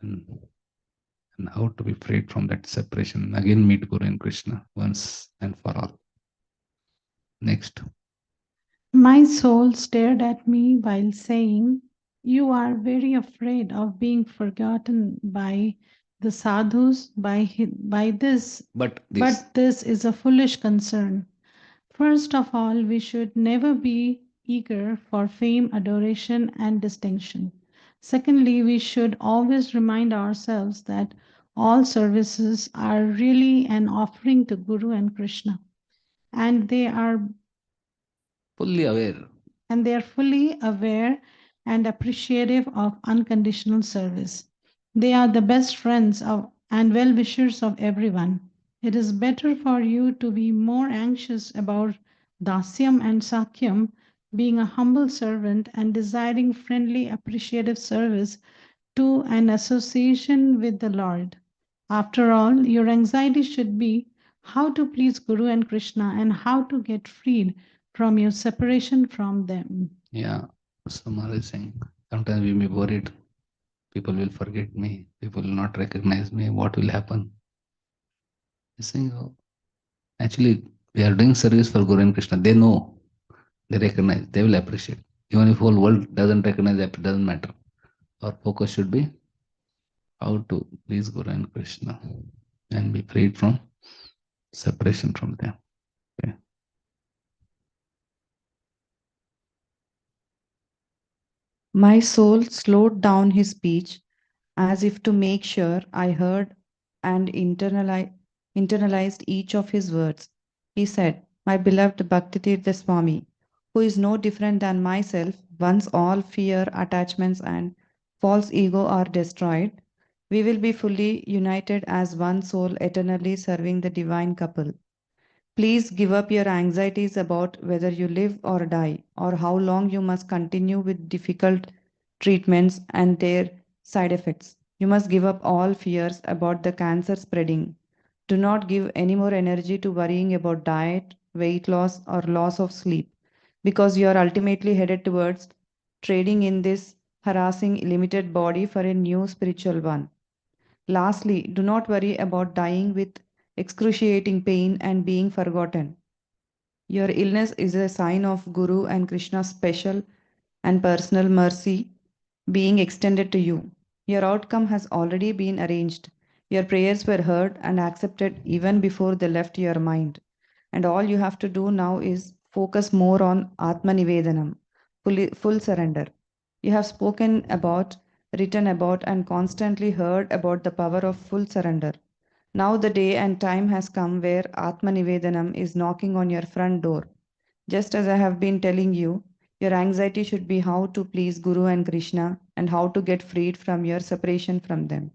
And how to be freed from that separation. Again, meet Guru and Krishna once and for all. Next. My soul stared at me while saying, "You are very afraid of being forgotten by the sadhus, by this. But this is a foolish concern. First of all, we should never be eager for fame, adoration, and distinction. Secondly, we should always remind ourselves that all services are really an offering to Guru and Krishna. And they are fully aware. And they are fully aware and appreciative of unconditional service. They are the best friends of and well-wishers of everyone. It is better for you to be more anxious about Dasyam and Sakyam, being a humble servant and desiring friendly, appreciative service to an association with the Lord. After all, your anxiety should be how to please Guru and Krishna and how to get freed from your separation from them. Yeah, so Maharaj is saying, sometimes we may be worried, people will forget me, people will not recognize me, what will happen? He's saying, oh, actually, we are doing service for Guru and Krishna. They know, they recognize, they will appreciate. Even if whole world doesn't recognize that, it doesn't matter. Our focus should be how to please Guru and Krishna and be freed from separation from them. Okay. My soul slowed down his speech as if to make sure I heard and internalized each of his words. He said, my beloved Bhaktitirtha Swami, who is no different than myself, once all fear, attachments, and false ego are destroyed, we will be fully united as one soul eternally serving the divine couple. Please give up your anxieties about whether you live or die, or how long you must continue with difficult treatments and their side effects. You must give up all fears about the cancer spreading. Do not give any more energy to worrying about diet, weight loss, or loss of sleep, because you are ultimately headed towards trading in this harassing limited body for a new spiritual one. Lastly, do not worry about dying with excruciating pain and being forgotten. Your illness is a sign of Guru and Krishna's special and personal mercy being extended to you. Your outcome has already been arranged. Your prayers were heard and accepted even before they left your mind. And all you have to do now is focus more on Atma Nivedanam, full surrender. You have spoken about, written about, and constantly heard about the power of full surrender. Now the day and time has come where Atma Nivedanam is knocking on your front door. Just as I have been telling you, your anxiety should be how to please Guru and Krishna and how to get freed from your separation from them.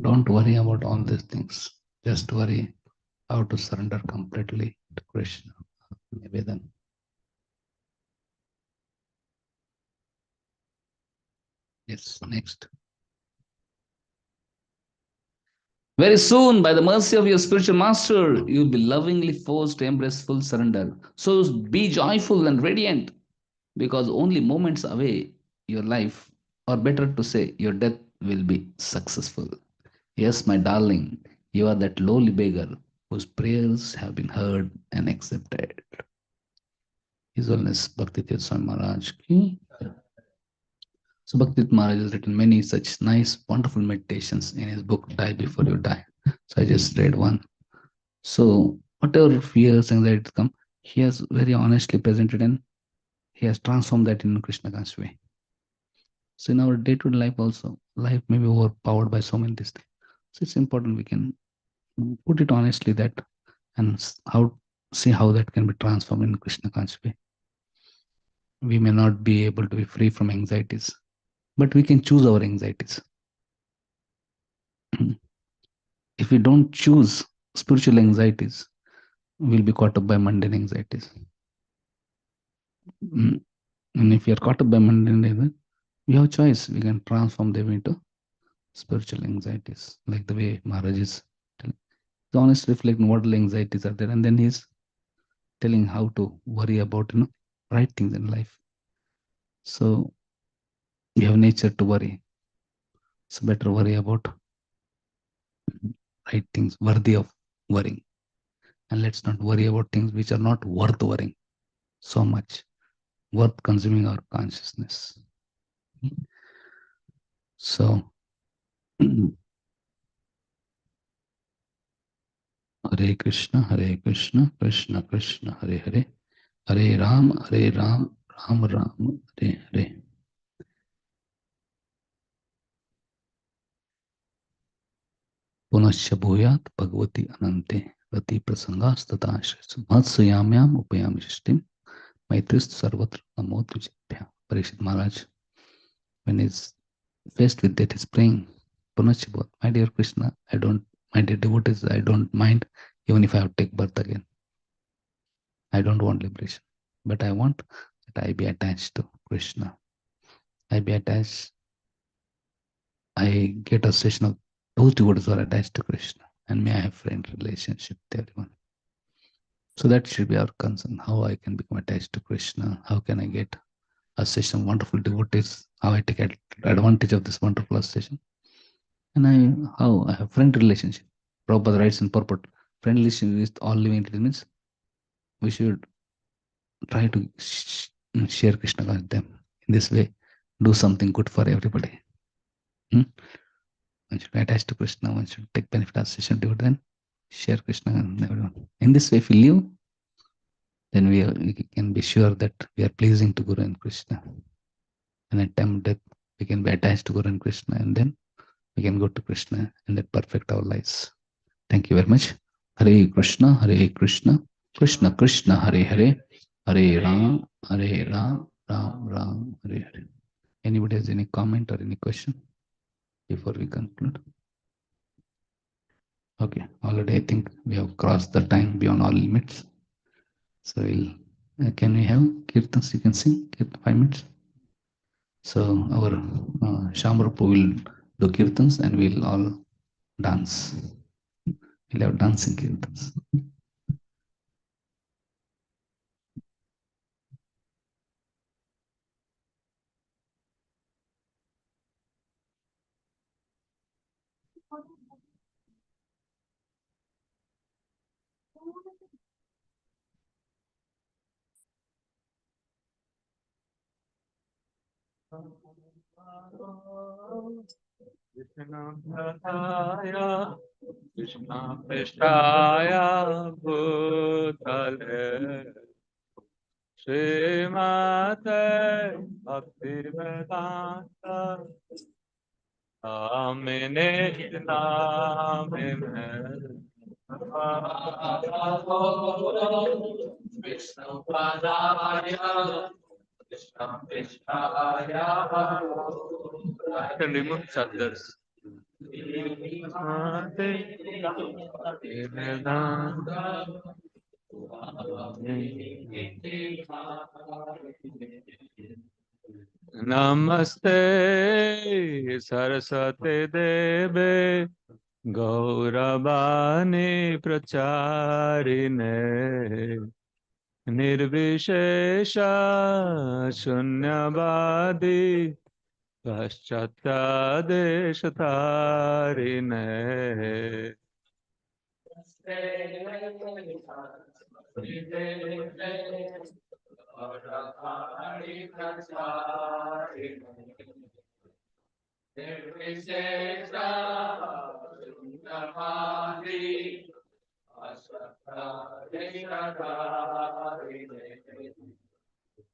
Don't worry about all these things. Just worry how to surrender completely to Krishna. Nivedan. Yes, next. Very soon, by the mercy of your spiritual master, you will be lovingly forced to embrace full surrender. So be joyful and radiant, because only moments away your life, or better to say, your death will be successful. Yes, my darling, you are that lowly beggar whose prayers have been heard and accepted. His Holiness Bhaktivedanta Swami Maharaj ki. So Bhaktivedanta Maharaj has written many such nice, wonderful meditations in his book, Die Before You Die. So I just read one. So whatever fears, anxiety come, he has very honestly presented and he has transformed that in Krishna conscious way. So in our day-to-day life also, life may be overpowered by so many things. So it's important we can put it honestly that and see how that can be transformed in Krishna conscious way. We may not be able to be free from anxieties, but we can choose our anxieties. If we don't choose spiritual anxieties, we'll be caught up by mundane anxieties. And if you are caught up by mundane anxieties, we have a choice. We can transform them into spiritual anxieties, like the way Maharaj is telling. The honest reflecting what anxieties are there, and then he's telling how to worry about right things in life. So you have nature to worry. So better worry about right things worthy of worrying. And let's not worry about things which are not worth worrying so much, worth consuming our consciousness. So Hare Krishna, Krishna Krishna, Hare Hare, Hare Ram, Ram Ram, Hare Hare. पुनश्च भूयात् भगवती अनंते रति प्रसंगास्तथा महत्सयाम्याम उपयामि सृष्टिम मैत्रिस्तु सर्वत्र नमो तुझेभ्यः. Parikshit Maharaj, when he's faced with that, he's praying, Punachya Bhut, my dear Krishna, my dear devotees, I don't mind even if I have to take birth again. I don't want liberation, but I want that I be attached to Krishna. I be attached, I get a session of those devotees who are attached to Krishna, and may I have friend relationship with everyone. So that should be our concern, how I can become attached to Krishna, how can I get association of wonderful devotees, how I take advantage of this wonderful association, and how I have friend relationship. Prabhupada writes in purport, friend relationship with all living entities means we should try to share Krishna with them. In this way, do something good for everybody. One should be attached to Krishna, one should take benefit of association devotee, then share Krishna and everyone. In this way, if we live, then we can be sure that we are pleasing to Guru and Krishna. And at time of death, we can be attached to Guru and Krishna, and then we can go to Krishna and that perfect our lives. Thank you very much. Hare Krishna, Krishna Krishna, Hare Hare, Hare Ram, Ram Ram, Hare Hare. Anybody has any comment or any question before we conclude? Okay, already I think we have crossed the time beyond all limits. So can we have kirtans? You can sing kirtan 5 minutes. So our Shamrupa will do kirtans and we'll all dance. We'll have dancing kirtans. Krishna Prasthaya Bhutale Srimate Bhaktivedanta Namine Namine Vishnu Padaya Krishna Prasthaya. I can remove chapters. Namaste Saraswati Deve Gauravani Pracharine Nirvishesha Shunyavadi Paschatadeshatarine.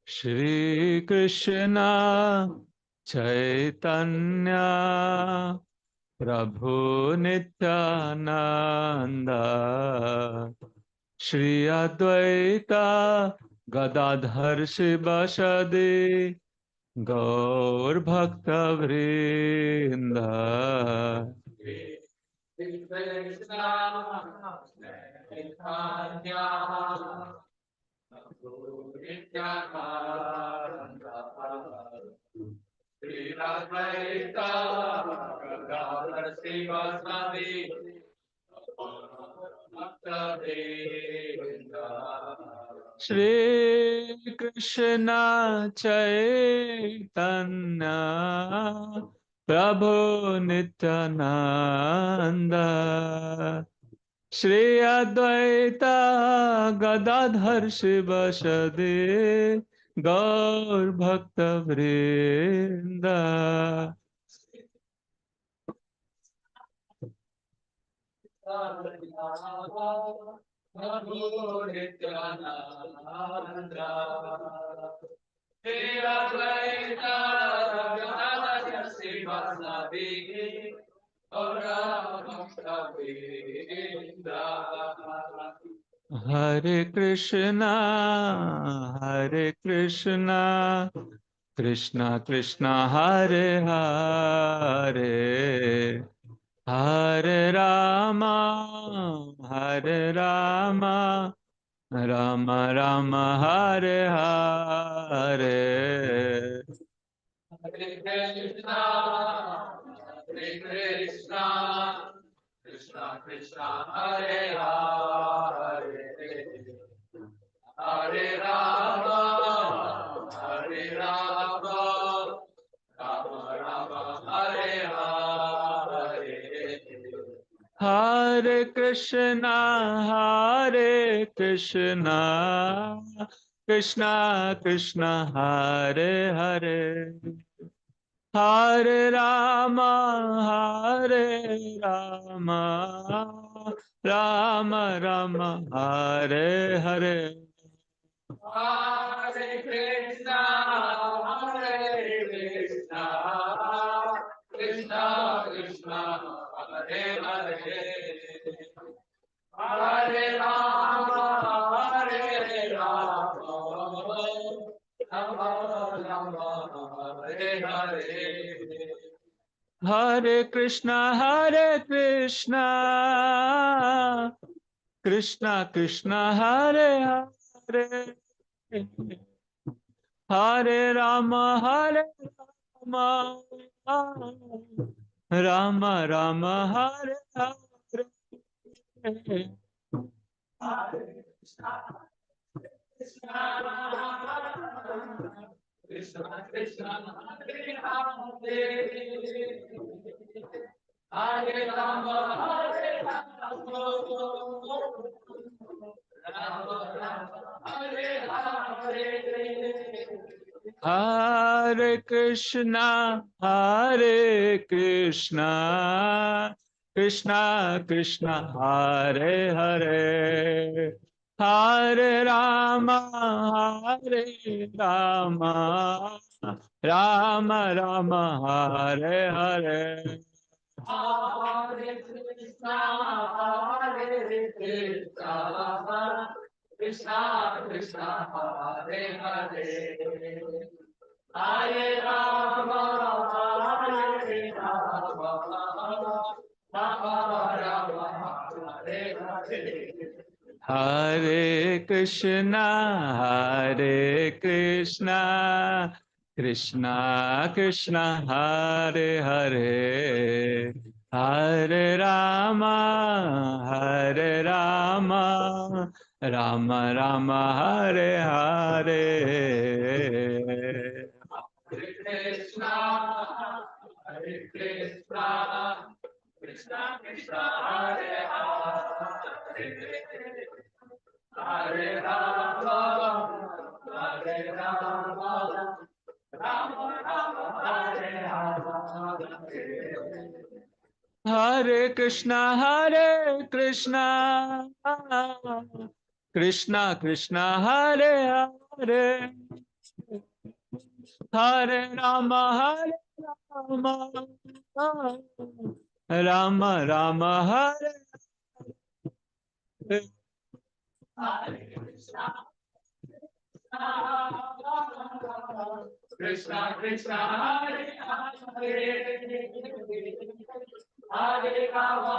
Shri Krishna Chaitanya Prabhu Nityananda Shri Advaita Gadadhar Shivasadi Gaur Bhakta Vrinda. Shri Krishna Chaitanya Prabhu Nityananda Shri Advaita Gadadhar Shivasadi Gaur Bhakta Vrinda. Hare Krishna, Krishna Krishna, Hare Hare, Hare Rama, Rama Rama, Hare Hare. Hare Krishna, Krishna Krishna, Hare Hare, Hare Rama, Rama Rama, Hare Hare. Hare Krishna, Krishna Krishna, Hare Hare, Hare Rama, Rama Rama, Hare Hare. Hare Krishna, Krishna Krishna, Hare Hare, Hare Rama, Rama Rama, Hare Hare. Hare Krishna, Krishna Krishna, Hare Hare, Hare Rama, Rama Rama, Hare Hare. Hare Krishna, Krishna Krishna, Hare Hare, Hare Rama, Rama Rama, Hare Hare. Hare Krishna, Krishna Krishna, Hare Hare, Hare Rama, Rama Rama, Hare Hare. Hare Krishna, Krishna Krishna, Hare Hare, Hare Rama, Rama Rama, Hare Hare. Hare Krishna, Krishna Krishna, Hare Hare, Hare Rama, Rama Rama, Hare Hare. Hare Krishna, Krishna Krishna, Hare Hare, Hare Rama, Rama Rama, Hare Hare. Hare Krishna, Krishna Krishna, Hare Hare, Hare Rama, Rama Rama, Hare Hare. Hare Krishna, Krishna Krishna, Hare Hare, Hare Rama,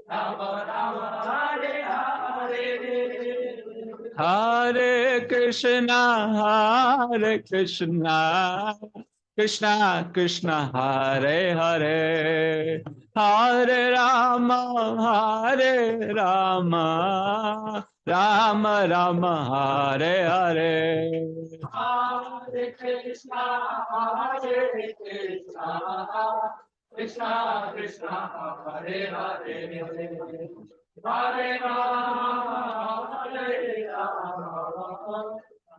Rama Rama, Hare Hare. Hare Krishna, Krishna Krishna, Hare Hare, Hare Rama, Rama Rama, Hare Hare. Hare Krishna, Krishna Krishna, Hare Hare, Hare Rama,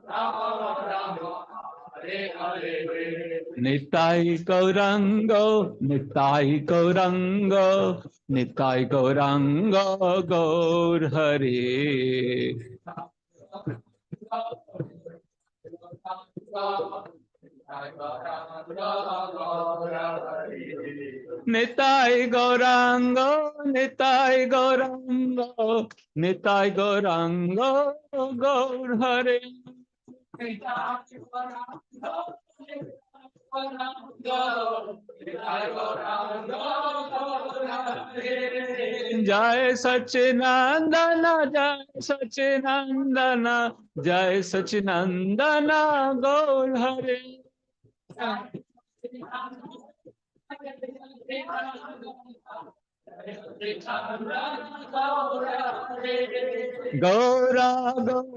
Rama Rama, Hare Hare. Nitai Gaurango, Nitai Gaurango, Gaur Hari. Nitai Gaurango, Nitai Gaurango, Nitai Gaurango, Gaur Hare. Jai Sachinandana, Jai Sachinandana, Jai Sachinandana, Gaur Hare. Gaura, Gaura,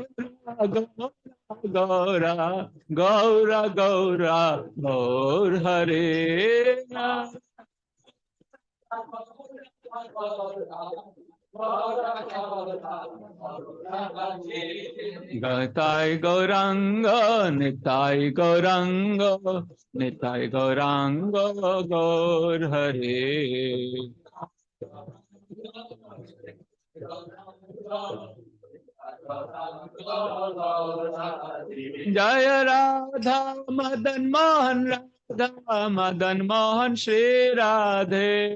Gaura, Gaura, Gaura, Gaur Hare. Nitai Gauranga, Nitai Gauranga, Nitai Gauranga, Gaur Hare. Jaya Radha Madan Mohan, Radha Madan Mohan, Shri Radhe.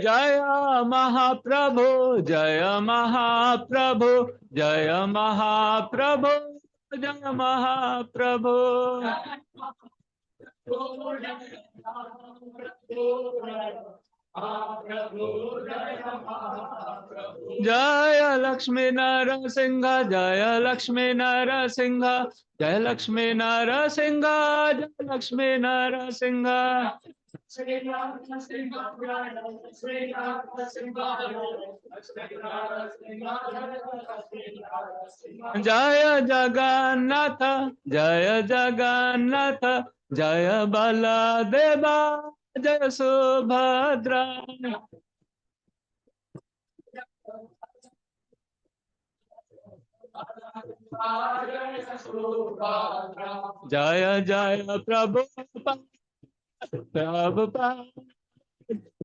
Jaya Mahaprabhu, Jaya Mahaprabhu, Jaya Mahaprabhu, Jaya Mahaprabhu. Jaya Lakshmi Narasingha, Jaya Lakshmi Narasingha, Jaya Lakshmi Narasingha, Jaya Lakshmi Narasingha. Jaya Jagannatha, Jaya Jagannatha, Jaya Baladeva, Jaya Subhadra. Jaya Jaya Prabhupada, Prabhupada,